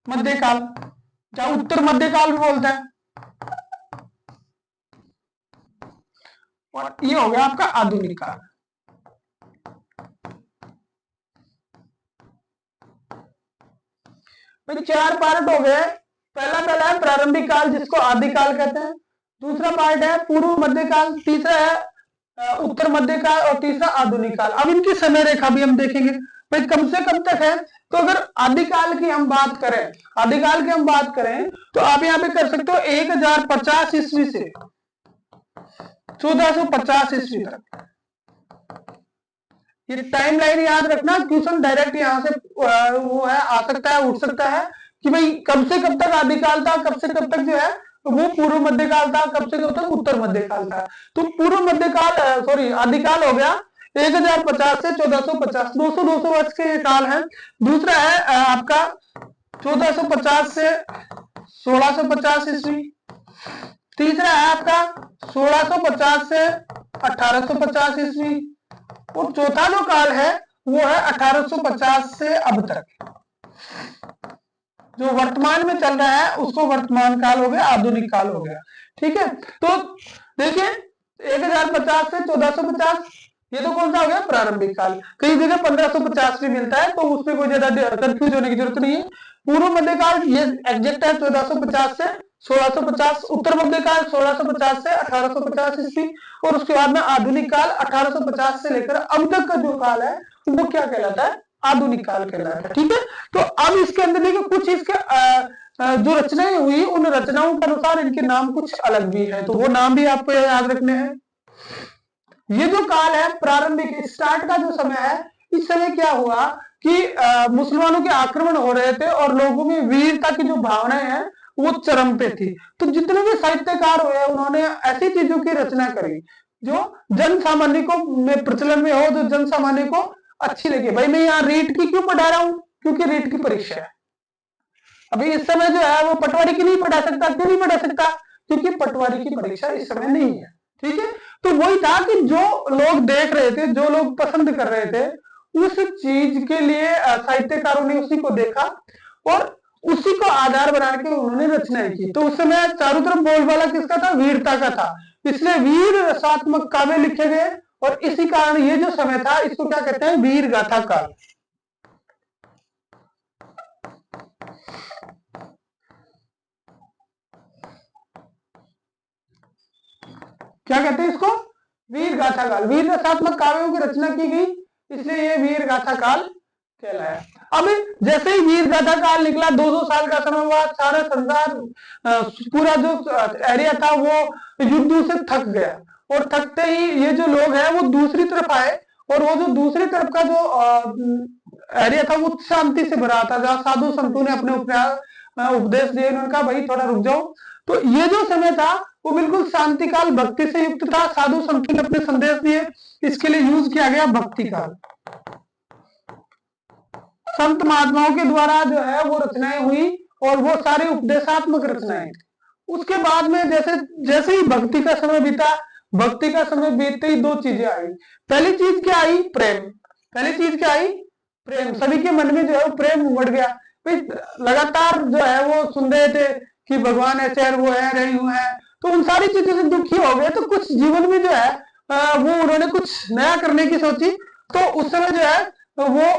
मध्यकाल, जहां उत्तर मध्यकाल भी बोलते हैं, और ये हो गया आपका आधुनिक काल। भाई 4 पार्ट हो गए। पहला है प्रारंभिक काल, जिसको आदिकाल कहते हैं। दूसरा पार्ट है पूर्व मध्यकाल, तीसरा है उत्तर मध्यकाल, और तीसरा आधुनिक काल। अब इनकी समय रेखा भी हम देखेंगे भाई कम से कम तक है। तो अगर आदिकाल की हम बात करें, तो आप यहाँ पे कर सकते हो 1050 ईस्वी से 1450 ईस्वी तक। ये टाइम लाइन याद रखना, क्वेश्चन डायरेक्ट यहाँ से वो है आ सकता है, उठ सकता है कि भाई कब से कब तक आदिकाल था, कब से कब तक जो है वो पूर्व मध्यकाल था, कब से कब तक उत्तर मध्यकाल था। तो पूर्व मध्यकाल आदिकाल हो गया 1050 से 1450, 200 वर्ष के काल है। दूसरा है आपका 1450 से 1650 ईस्वी। तीसरा है आपका 1650 से 1850 ईस्वी। और चौथा जो काल है वो है 1850 से अब तक, जो वर्तमान में चल रहा है उसको वर्तमान काल हो गया, आधुनिक काल हो गया। ठीक है, तो देखिए 1050 से 1450, ये तो कौन सा हो गया, प्रारंभिक काल। कई जगह 1550 भी मिलता है, तो उसमें कोई ज्यादा कंफ्यूज होने की जरूरत नहीं है। पूर्व मध्यकाल ये एग्जैक्ट है 1450 से 1650, उत्तर मध्यकाल 1650 से 1850 ईस्वी, और उसके बाद में आधुनिक काल 1850 से लेकर अब तक का जो काल है वो क्या कहलाता है, आधुनिक काल कहलाता है। ठीक है, तो अब इसके अंदर देखिए कुछ इसके जो रचनाएं हुई, उन रचनाओं के अनुसार इनके नाम कुछ अलग भी है, तो वो नाम भी आपको याद रखने हैं। ये जो काल है प्रारंभिक स्टार्ट का जो समय है, इस समय क्या हुआ कि मुसलमानों के आक्रमण हो रहे थे और लोगों में वीरता की जो भावनाएं हैं वो चरम पे थी। तो जितने भी साहित्यकार हुए उन्होंने ऐसी चीजों की रचना करी जो जन सामान्य को में प्रचलन में हो, जो जन सामान्य को अच्छी लगे। भाई मैं यहाँ रीट की क्यों पढ़ा रहा हूं, क्योंकि रीट की परीक्षा है। अभी इस समय जो है वो पटवारी की नहीं पढ़ा सकता। क्यों नहीं पढ़ा सकता? क्योंकि पटवारी की परीक्षा इस समय नहीं है। ठीक है, तो वही था कि जो लोग देख रहे थे, जो लोग पसंद कर रहे थे, उस चीज के लिए साहित्यकारों ने उसी को देखा और उसी को आधार बना के उन्होंने रचनाएं की। तो उस समय चारों तरफ बोलबाला किसका था? वीरता का था। इसलिए वीर रसात्मक काव्य लिखे गए और इसी कारण ये जो समय था इसको क्या कहते हैं? वीर गाथा काल। क्या कहते हैं इसको? वीर गाथा काल। वीर रसात्मक काव्यों की रचना की गई, इसलिए ये वीर गाथा काल कहलाया। अब जैसे ही वीर गाथा काल निकला, 200 साल का समय हुआ, सारा संसार, पूरा जो एरिया था वो युद्ध से थक गया और थकते ही ये जो लोग हैं वो दूसरी तरफ आए और वो जो दूसरी तरफ का जो एरिया था वो शांति से भरा था, जहाँ साधु संतों ने अपने उपदेश दिए। उन्होंने कहा भाई थोड़ा रुक जाओ। तो ये जो समय था वो बिल्कुल शांति काल, भक्ति से युक्त था। साधु संतों ने अपने संदेश दिए, इसके लिए यूज किया गया भक्ति काल। संत महात्माओं के द्वारा जो है वो रचनाएं हुई और वो सारी उपदेशात्मक रचनाएं। उसके बाद में जैसे जैसे ही भक्ति का समय बीता, भक्ति का समय बीतते ही दो चीजें आई। पहली चीज क्या आई? प्रेम। पहली चीज क्या आई? प्रेम। सभी के मन में जो है वो प्रेम उमड़ गया। लगातार जो है वो सुन रहे थे कि भगवान ऐसे है, वो है, रही हुए है, तो उन सारी चीजों से दुखी हो गए। तो कुछ जीवन में जो है वो उन्होंने कुछ नया करने की सोची। तो उस समय जो है वो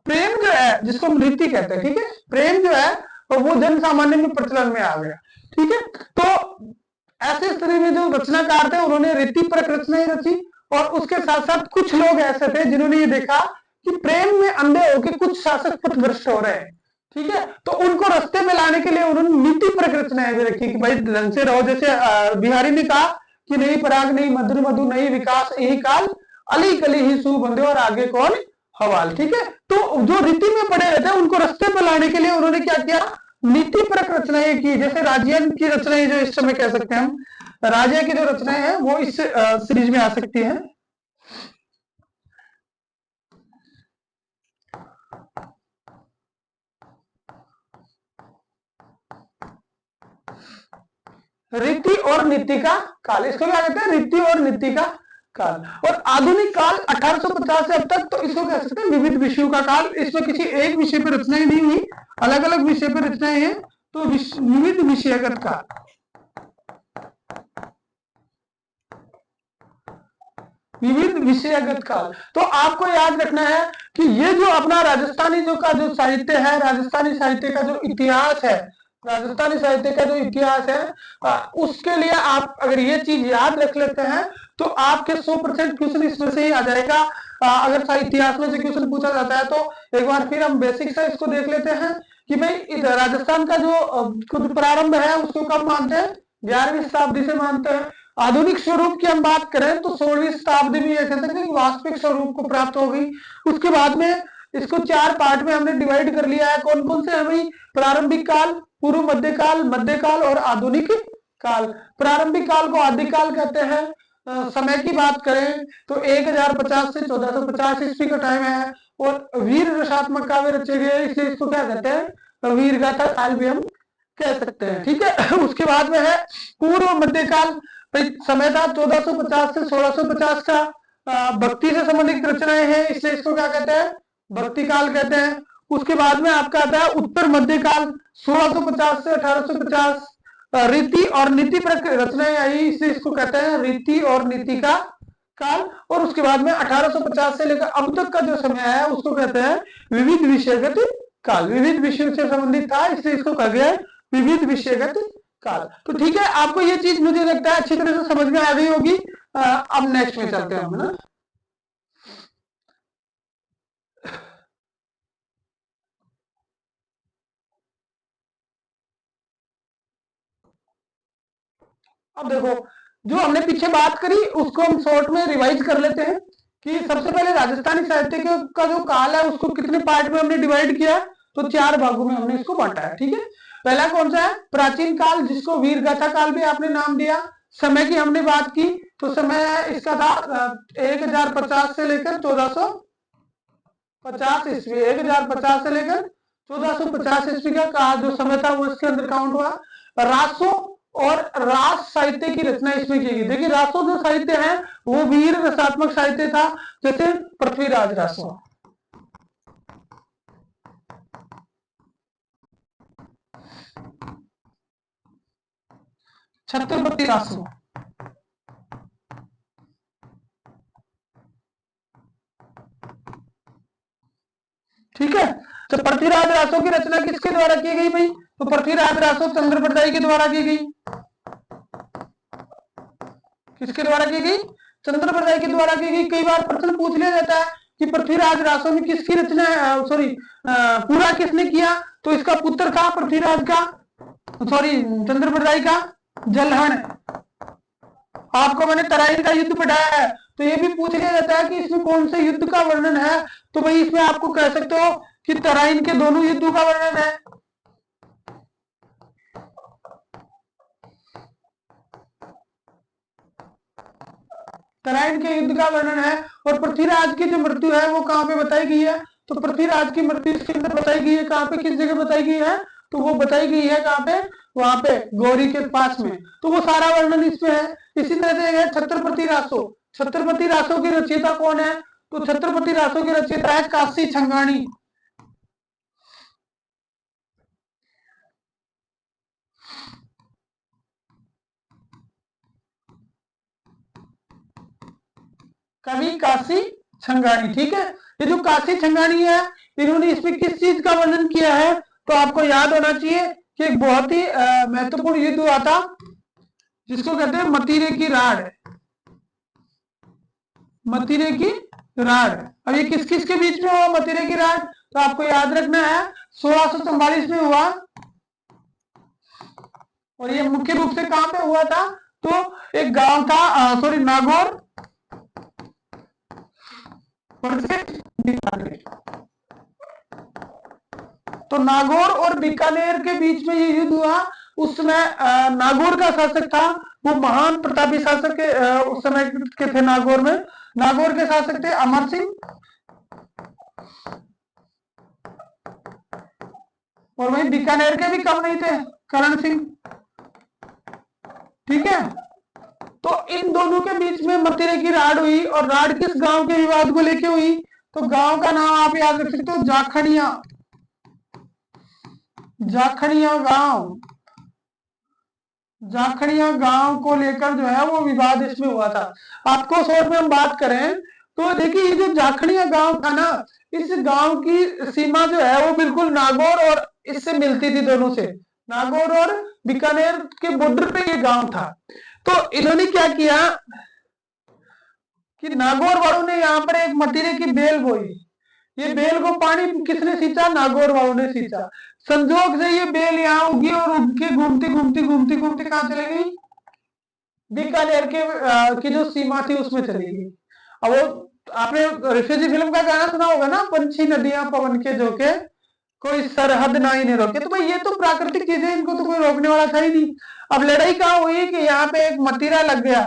प्रेम जो है, जिसको हम रीति कहते हैं, ठीक है, प्रेम जो है वो जन सामान्य में प्रचलन में आ गया। ठीक है, तो ऐसे स्थिति में जो रचनाकार थे उन्होंने रीति पर रचनाएं रची और उसके साथ साथ कुछ लोग ऐसे थे जिन्होंने ये देखा कि प्रेम में अंधे होकर कुछ शासक पथभ्रष्ट हो रहे हैं। ठीक है, तो उनको रास्ते में लाने के लिए उन्होंने नीति पर रचनाएं भी रखी कि भाई ढंग से रहो। जैसे बिहारी ने कहा कि नहीं पराग नहीं मधुर मधु नहीं विकास यही काल, अली कली ही सू बंदे और आगे कौन हवाल। ठीक है, तो जो रीति में पड़े रहते हैं उनको रास्ते पर लाने के लिए उन्होंने क्या किया? नीति परक रचनाएं की। जैसे राजियन की रचनाएं जो इस समय कह सकते हैं हम, राजिया की जो रचनाएं हैं वो इस सीरीज में आ सकती हैं। रीति और नीति का काल, इसको क्या कहते हैं? रीति और नीति का काल। और आधुनिक काल 1850 से अब तक, तो इसको कह सकते हैं विविध विषयों का काल। इसमें किसी एक विषय पर रचनाएं नहीं हुई, अलग अलग विषय पर रचनाएं हैं, तो विविध विषयगत काल। विविध विषयगत काल। तो आपको याद रखना है कि ये जो अपना राजस्थानी जो का जो साहित्य है, राजस्थानी साहित्य का जो इतिहास है, राजस्थानी साहित्य का जो इतिहास है, उसके लिए आप अगर ये चीज याद रख लेते हैं तो आपके 100% क्वेश्चन इसमें से ही आ जाएगा। अगर इतिहास में से क्वेश्चन पूछा जाता है तो एक बार फिर हम बेसिक से इसको देख लेते हैं कि भाई राजस्थान का जो प्रारंभ है उसको कब मानते हैं? 11वीं शताब्दी से मानते हैं। आधुनिक स्वरूप की हम बात करें तो 16वीं शताब्दी में यह कह सकते हैं कि वास्तविक स्वरूप को प्राप्त हो गई। उसके बाद में इसको 4 पार्ट में हमने डिवाइड कर लिया है। कौन कौन से है भाई? प्रारंभिक काल, पूर्व मध्यकाल और आधुनिक काल। प्रारंभिक काल को आदिकाल कहते हैं। समय की बात करें तो 1050 से 1450 ईस्वी का टाइम है और वीर रसात्मक काव्य रचे गए, इसलिए इसको क्या कहते हैं? वीर गाथा काल भी हम कह सकते हैं। ठीक है, उसके बाद में है पूर्व मध्यकाल। समय था 1450 से 1650 का। भक्ति से संबंधित रचनाएं हैं, इसलिए इसको क्या कहते हैं? भक्ति काल कहते हैं। उसके बाद में आपका आता है उत्तर मध्यकाल, 1650 से 1850। रीति और नीति पर रचनाएं आई, इसलिए इसको कहते हैं रीति और नीति का काल। और उसके बाद में 1850 से लेकर अब तक का जो समय है उसको कहते हैं विविध विषयगत काल। विविध विषयों से संबंधित था, इसलिए इसको कहा गया है विविध विषयगत काल। तो ठीक है, आपको ये चीज मुझे लगता है अच्छी तरह से समझ में आ गई होगी। अब नेक्स्ट में चलते हैं हम ना। अब देखो, जो हमने पीछे बात करी उसको हम शॉर्ट में रिवाइज कर लेते हैं कि सबसे पहले राजस्थानी साहित्य का जो काल है उसको कितने पार्ट में हमने डिवाइड किया? तो 4 भागों में हमने इसको बांटा है। ठीक है, पहला कौन सा है? प्राचीन काल, जिसको वीर गाथा काल भी आपने नाम दिया। समय की हमने बात की तो समय इसका था 1050 से लेकर 1450 ईस्वी, 1050 से लेकर 1450 ईस्वी का जो समय था वो इसके अंदर काउंट हुआ। रासों और रास साहित्य की रचना इसमें की गई। देखिए रासों जो साहित्य है वो वीर रसात्मक साहित्य था, जैसे पृथ्वीराज रासो, छत्रपति रासो, ठीक है। तो पृथ्वीराज रासो की रचना किसके द्वारा की गई भाई? तो पृथ्वीराज रासो चंद्रप्रदायी के द्वारा की गई। किसके द्वारा की गई? चंद्रप्रदायी के द्वारा की गई। कई बार प्रश्न पूछ लिया जाता है कि पृथ्वीराज रासो में किसकी रचना, सॉरी पूरा किसने किया? तो इसका पुत्र था पृथ्वीराज का, सॉरी चंद्रप्रदायी का जलहण। आपको मैंने तराइन का युद्ध पढ़ाया है, तो ये भी पूछ लिया जाता है कि इसमें कौन से युद्ध का वर्णन है? तो भाई इसमें आपको कह सकते हो कि तराइन के दोनों युद्धों का वर्णन है। तराइन के युद्ध का वर्णन है। और पृथ्वीराज की जो मृत्यु है वो कहां पे बताई गई है? तो पृथ्वीराज की मृत्यु इसके अंदर बताई गई है। कहां पे, किस जगह बताई गई है? तो वो बताई गई है कहां पे? वहां पे गौरी के पास में। तो वो सारा वर्णन इसमें है। इसी तरह से छत्रपति रासो। छत्रपति रासो की रचयिता कौन है? तो छत्रपति रासो की रचयिता है काशी छंगाणी। कवि काशी छंगाणी, ठीक है। ये जो काशी छंगाणी है, इन्होंने इसमें किस चीज का वर्णन किया है? तो आपको याद होना चाहिए कि एक बहुत ही महत्वपूर्ण युद्ध हुआ था जिसको कहते हैं मतीरे की राड़। मतीरे की राड़। अब ये किस किस के बीच में हुआ मतीरे की राड़? तो आपको याद रखना है 1644 में हुआ। और ये मुख्य रूप से कहां पे हुआ था? तो एक गांव था, सॉरी नागौर बीकानेर। तो नागौर और बीकानेर के बीच में ये युद्ध हुआ। उस समय नागौर का शासक था, वो महान प्रतापी शासक उस समय के थे नागौर में। नागौर के शासक थे अमर सिंह, और वहीं बीकानेर के भी कम नहीं थे, करण सिंह, ठीक है। तो इन दोनों के बीच में मतीरे की राड़ हुई। और राड़ किस गांव के विवाद को लेके हुई? तो गांव का नाम आप याद रख सकते हो, जाखड़िया। जाखड़िया गांव, जाखड़िया गांव को लेकर जो है वो विवाद इसमें हुआ था। आपको शॉर्ट में हम बात करें तो देखिए ये जो जाखड़िया गांव था ना, इस गांव की सीमा जो है वो बिल्कुल नागौर और इससे मिलती थी, दोनों से, नागौर और बीकानेर के बॉर्डर पे ये गांव था। तो इन्होंने क्या किया कि नागौर वालों ने यहाँ पर एक मतीरे की बेल बोई। ये बेल को पानी किसने सींचा? नागौर वालों ने सींचा। संजोग से ये बेल यहाँ उगी और उग के घूमती घूमती घूमती घूमती कहां चली गई? बीकानेर के की जो सीमा थी उसमें चली गई। अब वो आपने रिफ्यूजी फिल्म का गाना सुना होगा ना, पंछी नदियां पवन के झोंके, कोई सरहद ना ही नहीं रोके। तो भाई ये तो प्राकृतिक चीजें, इनको तो कोई रोकने वाला था ही नहीं। अब लड़ाई कहां हुई कि यहाँ पे एक मतीरा लग गया,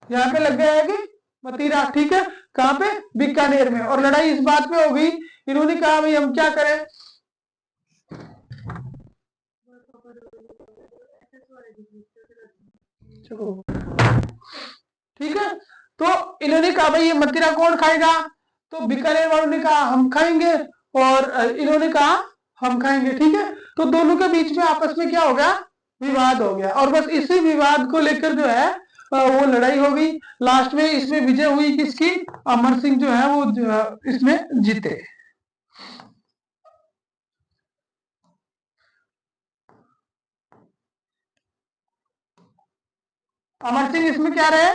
यहाँ पे लग गया है कि मतीरा, ठीक है। कहां पे? बीकानेर में। और लड़ाई इस बात पे हो गई, इन्होंने कहा भाई हम क्या करें, ठीक है। तो इन्होंने कहा भाई ये मतीरा कौन खाएगा? तो बीकानेर वालों ने कहा हम खाएंगे, और इन्होंने कहा हम खाएंगे, ठीक है। तो दोनों के बीच में आपस में क्या हो गया? विवाद हो गया। और बस इसी विवाद को लेकर जो है वो लड़ाई हो गई। लास्ट में इसमें विजय हुई किसकी? अमर सिंह जो है वो इसमें जीते। अमर सिंह इसमें क्या रहे?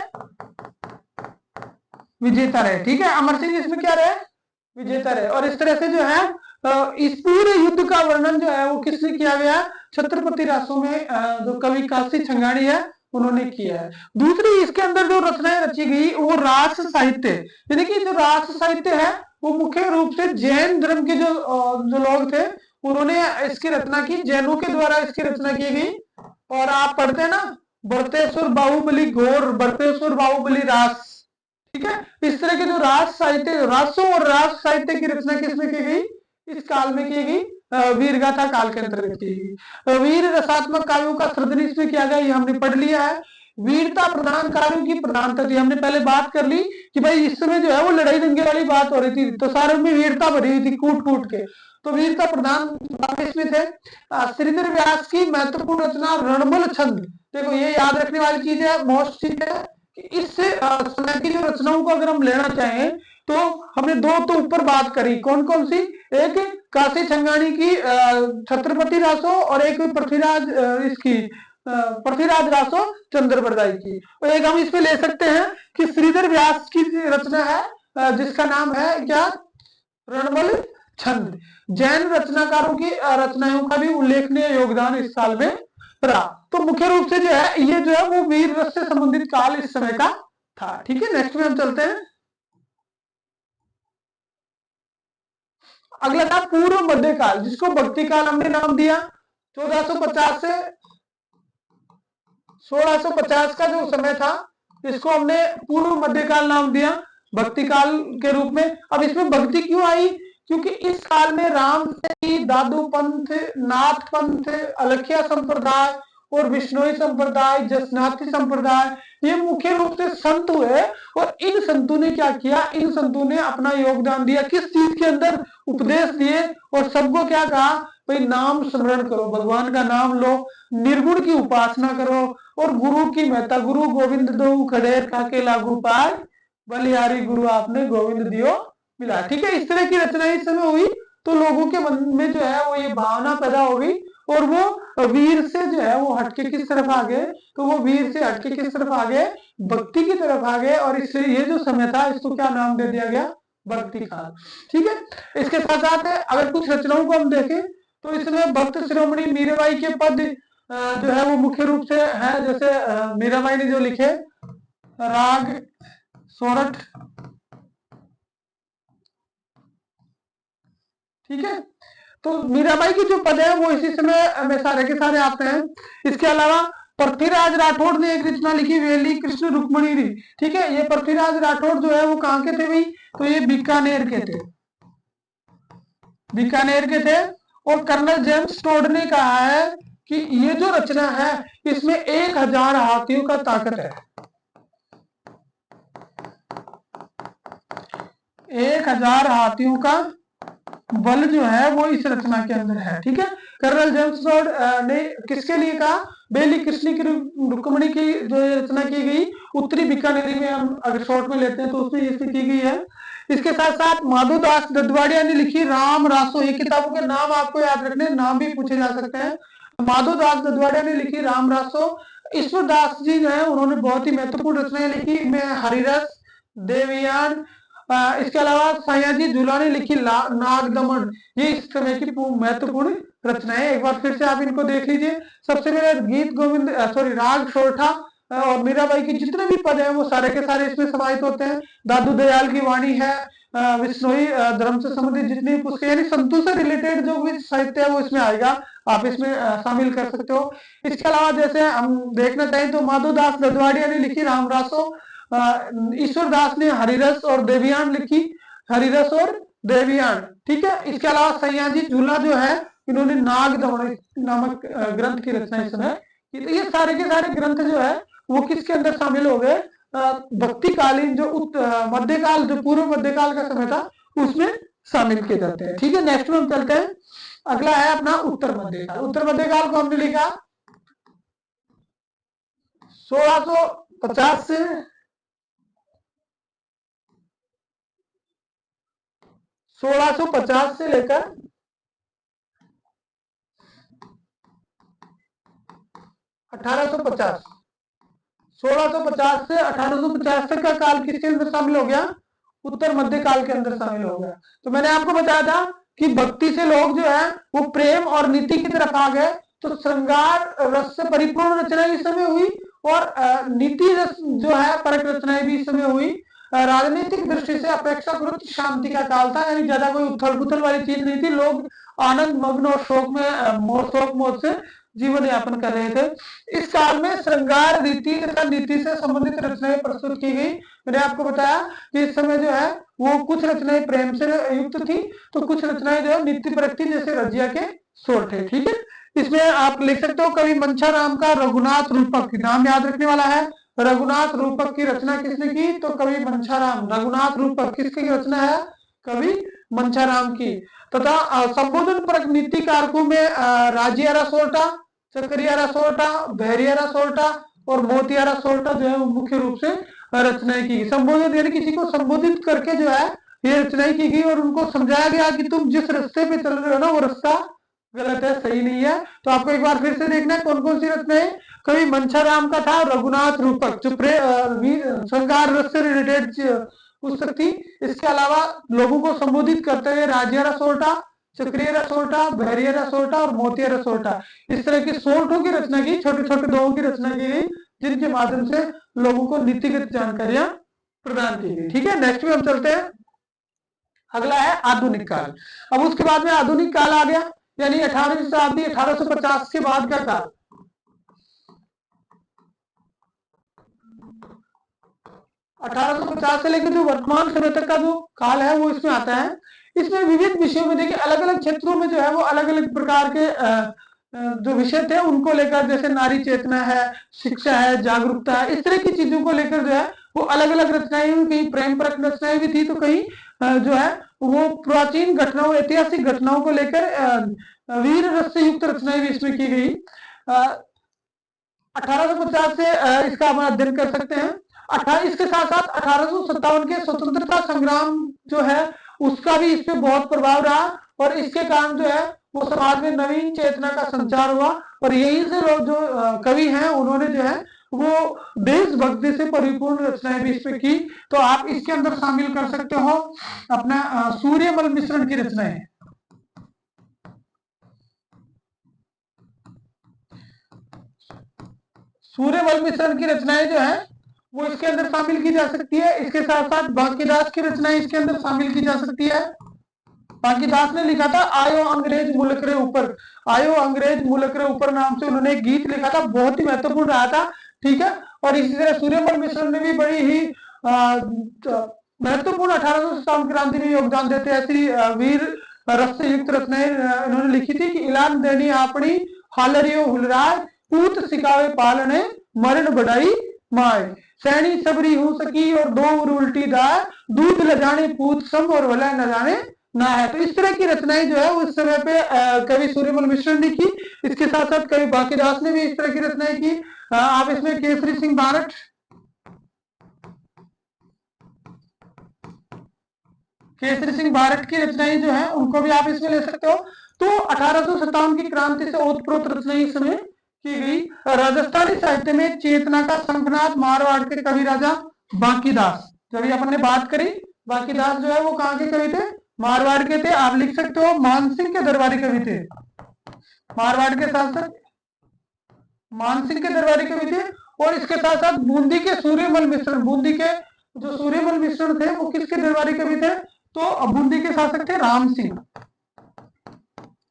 विजेता रहे, ठीक है। अमर सिंह इसमें क्या रहे? विजेता रहे। और इस तरह से जो है इस पूरे युद्ध का वर्णन जो है वो किसने किया गया? छत्रपति रासो में जो कवि काशी छंगाणी है उन्होंने किया है। दूसरी इसके अंदर जो रचनाएं रची गई वो रास साहित्य, यानी कि जो रास साहित्य है वो मुख्य रूप से जैन धर्म के जो लोग थे उन्होंने इसकी रचना की, जैनों के द्वारा इसकी रचना की गई। और आप पढ़ते हैं ना, बरतेश्वर बाहुबली घोर, बरतेश्वर बाहुबली रास, ठीक है। इस तरह के जो रास साहित्य, रासों और रास साहित्य की रचना किसने की गई? इस काल में की गई, वीर गाथा काल के अंतर्गत की गई। वीर रसात्मक काव्यों का सृजन इसमें किया गया, ये हमने पढ़ लिया है। वीरता प्रधान कार्यों की प्रधानता थी, हमने पहले बात कर ली कि भाई इस समय जो है वो लड़ाई दंगे वाली बात हो रही थी, तो सारे में वीरता भरी हुई थी कूट कूट के, तो वीरता प्रधान इसमें थे। श्रीधर व्यास की महत्वपूर्ण रचना रणबल छंद, देखो ये याद रखने वाली चीज है, मोस्ट चीज है कि इस समय की जो रचनाओं को अगर हम लेना चाहें तो हमने दो तो ऊपर बात करी, कौन कौन सी, एक काशी छंगानी की छत्रपति रासो, और एक पृथ्वीराज इसकी पृथ्वीराज रासो चंद्रबरदाई की, और एक हम इसमें ले सकते हैं कि श्रीधर व्यास की रचना है जिसका नाम है क्या, रणबल छंद। जैन रचनाकारों की रचनाओं का भी उल्लेखनीय योगदान इस काल में रहा। तो मुख्य रूप से जो है ये जो है वो वीर रस से संबंधित काल इस समय का था। ठीक है, नेक्स्ट में हम चलते हैं। अगला था पूर्व मध्यकाल, जिसको भक्ति काल हमने नाम दिया। 1450 से 1650 का जो समय था इसको हमने पूर्व मध्यकाल नाम दिया, भक्ति काल के रूप में। अब इसमें भक्ति क्यों आई, क्योंकि इस काल में राम से दादू पंथ, नाथ पंथ, अलखिया संप्रदाय और विष्णोई संप्रदाय, जसनाथी संप्रदाय, ये मुख्य रूप से संत हुए, और इन संतों ने क्या किया, इन संतों ने अपना योगदान दिया, किस चीज के अंदर, उपदेश दिए, और सबको क्या कहा, भाई नाम स्मरण करो, भगवान का नाम लो, निर्गुण की उपासना करो, और गुरु की महत्ता, गुरु गोविंद दो खड़ेर खाके लागू पाए, बलिहारी गुरु आपने गोविंद दियो मिला। ठीक है, इस तरह की रचना इस समय हुई, तो लोगों के मन में जो है वो ये भावना पैदा हो गई, और वो वीर से जो है वो हटके किस तरफ आ गए, तो वो वीर से हटके किस तरफ आ गए, भक्ति की तरफ आ गए, और इसलिए ये जो समय था इसको क्या नाम दे दिया गया, भक्ति काल। ठीक है, इसके साथ साथ अगर कुछ रचनाओं को हम देखें तो इसमें भक्त शिरोमणि मीराबाई के पद जो है वो मुख्य रूप से है, जैसे मीराबाई ने जो लिखे राग सोरठ, ठीक है, तो मीराबाई के जो पद है वो इसी समय में सारे के सारे आते हैं। इसके अलावा पृथ्वीराज राठौड़ ने एक रचना लिखी, वेली कृष्ण रुक्मणी री। ठीक है, ये पृथ्वीराज राठौड़ जो है वो कहाँ के थे भाई, तो ये बीकानेर के थे, बीकानेर के थे। और कर्नल जेम्स टोड ने कहा है कि ये जो रचना है इसमें 1000 हाथियों का ताकत है, 1000 हाथियों का बल जो है वो इस रचना के अंदर है। ठीक है, कर्नल जेम्स टोड ने किसके लिए कहा, बेली कृष्ण की रुक्मणी की जो रचना की गई उत्तरी बीकानेरी में, हम अगर शॉर्ट में लेते हैं तो उसमें इसकी की गई है। इसके साथ साथ माधोदास ददवाड़िया ने लिखी राम रासो, ये किताबों के नाम आपको याद रखने, नाम भी पूछे जा सकते हैं। माधोदास ददवाड़िया ने लिखी राम रासो। ईश्वर दास जी जो है उन्होंने बहुत ही महत्वपूर्ण रचनाएं लिखी, में हरिरस, देवयान, इसके अलावा सयाजी झूला ने लिखी नाग दमन, ये इस समय की महत्वपूर्ण रचनाएं। एक बार फिर से आप इनको देख लीजिए। सबसे पहले गीत गोविंद राग सोरठा और मीराबाई की जितने भी पद हैं वो सारे के सारे इसमें समाहित होते हैं। दादू दयाल की वाणी है, विष्णोई धर्म से संबंधित जितनी पुस्तकें, यानी संतों से रिलेटेड जो भी साहित्य है वो इसमें आएगा, आप इसमें शामिल कर सकते हो। इसके अलावा जैसे हम देखना चाहें तो माधोदास ददवाड़िया ने लिखी रामरासो, ईश्वर दास ने हरिरस और देवियान लिखी, हरिरस और देवियान। ठीक है, इसके अलावा सयाजी झूला जो है इन्होंने नाग दमन नामक ग्रंथ की रचना इस समय। तो ये सारे के सारे ग्रंथ जो है वो किसके अंदर शामिल हो गए, भक्ति कालीन जो मध्यकाल, जो पूर्व मध्यकाल का समय था उसमें शामिल किए जाते हैं। ठीक है, नेक्स्ट में हम चलते हैं। अगला है अपना उत्तर मध्यकाल। उत्तर मध्यकाल को हमने लिखा 1650 से 1650 से लेकर 1850, 1650 से 1850 तक का काल किसके अंदर शामिल हो गया, उत्तर मध्यकाल के अंदर शामिल हो गया। तो मैंने आपको बताया था कि भक्ति से लोग जो है वो प्रेम और नीति की तरफ आ गए, तो श्रृंगार रस से परिपूर्ण रचनाएं इस समय हुई, और नीति रस जो है परक रचनाएं भी इस समय हुई। राजनीतिक दृष्टि से अपेक्षाकृत शांति का काल था, यानी ज्यादा कोई उथल पुथल वाली चीज नहीं थी, लोग आनंद मग्न और शोक में शोक मोह से जीवन यापन कर रहे थे। इस काल में श्रृंगार रीति तथा नीति से संबंधित रचनाएं प्रस्तुत की गई। मैंने आपको बताया कि इस समय जो है वो कुछ रचनाएं प्रेम से युक्त थी, तो कुछ रचनाएं जो है नीति परक थी, जैसे रजिया के शोर थे। ठीक है, इसमें आप लिख सकते हो कवि मंछाराम का रघुनाथ रूपक, नाम याद रखने वाला है। रघुनाथ रूपक की रचना किसने की? तो कवि मंछाराम। रघुनाथ रूपक किसकी रचना है? कवि मंछाराम की। तथा संबोधन परक नीति कारकों में राजियारा सोरठा, चक्रियारा सोरठा, बहरियारा सोरठा और मोतियारा सोरठा जो है मुख्य रूप से रचनाएं की गई। संबोधित यानी किसी को संबोधित करके जो है ये रचनाएं की गई और उनको समझाया गया कि तुम जिस रास्ते पे चल रहे हो ना वो रास्ता गलत है, सही नहीं है। तो आपको एक बार फिर से देखना है कौन कौन सी रचनाएं। कवि मंछाराम का था रघुनाथ रूपक, जो श्रृंगार रस से रिलेटेड पुस्तक थी। इसके अलावा लोगों को संबोधित करते हुए राजियारा सोरठा, चक्रियारा सोरठा, बहरियारा सोरठा और मोतियारा सोरठा, इस तरह की सोरठों की रचना की, छोटे छोटे दोहों की रचना की गई, जिनके माध्यम से लोगों को नीतिगत जानकारियां प्रदान की गई। ठीक है, नेक्स्ट में हम चलते हैं। अगला है आधुनिक काल। अब उसके बाद में आधुनिक काल आ गया, यानी 18वीं शताब्दी, 1850 के बाद का काल। 1850 से लेकर जो वर्तमान समय तक का जो काल है वो इसमें आता है। इसमें विविध विषयों में देखिए अलग अलग क्षेत्रों में जो है वो अलग अलग प्रकार के जो विषय थे उनको लेकर, जैसे नारी चेतना है, शिक्षा है, जागरूकता है, इस तरह की चीजों को लेकर जो है वो अलग अलग रचनाएं हुई। कहीं प्रेम परक रचनाएं भी थी, तो कहीं जो है वो प्राचीन घटनाओं, ऐतिहासिक घटनाओं को लेकर वीर रस से युक्त रचनाएं भी इसमें की गई। 1850 से इसका हम अध्ययन कर सकते हैं। इसके साथ साथ 1857 के स्वतंत्रता संग्राम जो है उसका भी इस पे बहुत प्रभाव रहा, और इसके कारण जो है वो समाज में नवीन चेतना का संचार हुआ। और यही से लोग जो कवि हैं उन्होंने जो है वो देशभक्ति से परिपूर्ण रचनाएं भी इसमें की। तो आप इसके अंदर शामिल कर सकते हो अपना सूर्यमल मिश्रण की रचनाएं। सूर्यमल मिश्रण की रचनाएं जो है वो इसके अंदर शामिल की जा सकती है। इसके साथ साथ बांकीदास की रचनाएं इसके अंदर शामिल की जा सकती है। बांकीदास ने लिखा था आयो अंग्रेज मुल्क रे ऊपर, आयो अंग्रेज मुल्क रे ऊपर नाम से उन्होंने एक गीत लिखा था, बहुत ही महत्वपूर्ण रहा था। ठीक है, और इसी तरह सूर्यमल मिश्र ने भी बड़ी ही महत्वपूर्ण 1857 क्रांति में योगदान देते ऐसी वीर रस से युक्त रचनाएं इन्होंने लिखी थी कि इलान देनी अपनी हालरियो हुलराय, पूत सिकावे पालने मरण बढ़ाई माए, सैनी सबरी हो सकी और दो उल्टी दाए, दूध ल जाने पूत सम और वलय न जाने ना है। तो इस तरह की रचनाएं जो है उस समय पे कवि सूर्यमल मिश्र ने की। इसके साथ साथ कवि बांकीदास ने भी इस तरह की रचनाएं की। आप इसमें केसरी सिंह भारत, केसरी सिंह भारत की रचनाएं जो है उनको भी आप इसमें ले सकते हो। तो 1857 की क्रांति से ओतप्रोत रचनाएं इस समय की गई। राजस्थानी साहित्य में चेतना का शंखनाद मारवाड़ के कवि राजा बांकीदास, जब अपन ने बात करी, बांकीदास जो है वो कहाँ के कवि थे? मारवाड़ के थे। आप लिख सकते हो मानसिंह के दरबारी कवि थे, मारवाड़ के शासक मानसिंह के दरबारी कवि थे। और इसके साथ साथ बूंदी के सूर्यमल मिश्रण, बूंदी के जो सूर्यमल मिश्रण थे वो किसके दरबारी कवि थे? तो बूंदी के शासक थे राम सिंह।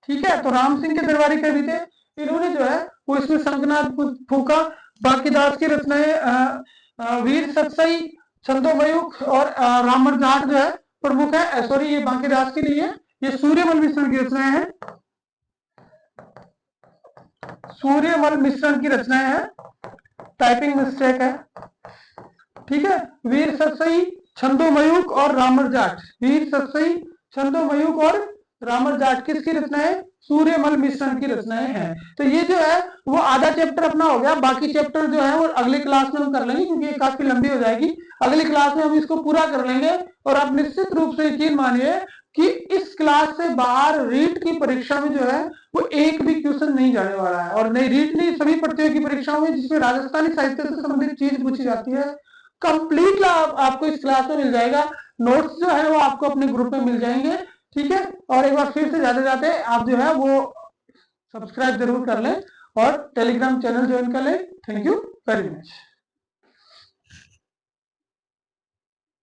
ठीक है, तो राम सिंह के दरबारी कवि थे। इन्होंने जो है वो इसमें शंखनाद फूका। बांकीदास की रचनाएं वीर सतसई, छंदोमयूख और रामर जाट जो है प्रमुख है। सॉरी, ये बांकीदास की नहीं है, ये सूर्यमल मिश्रण की रचनाएं हैं, सूर्यमल मिश्रण की रचनाएं हैं, टाइपिंग मिस्टेक है। ठीक है, वीर सतसई, छंदोमयूख और रामर जाट, वीर सतसई, छंदोमयूख और रामर जाट किसकी रचनाएं? सूर्यमल मिश्रण की रचनाएं हैं। तो ये जो है वो आधा चैप्टर अपना हो गया। बाकी चैप्टर जो है वो अगली क्लास में हम कर लेंगे, क्योंकि ये काफी लंबी हो जाएगी। अगली क्लास में हम इसको पूरा कर लेंगे। और आप निश्चित रूप से यकीन मानिए कि इस क्लास से बाहर रीट की परीक्षा में जो है वो एक भी क्वेश्चन नहीं जाने वाला है। और नहीं, रीट नहीं, सभी प्रतियोगी परीक्षाओं में जिसमें राजस्थानी साहित्य से संबंधित चीज पूछी जाती है कंप्लीट आपको इस क्लास में मिल जाएगा। नोट्स जो है वो आपको अपने ग्रुप में मिल जाएंगे। ठीक है, और एक बार फिर से जाते जाते आप जो है वो सब्सक्राइब जरूर कर लें और टेलीग्राम चैनल ज्वाइन कर लें। Thank you very much.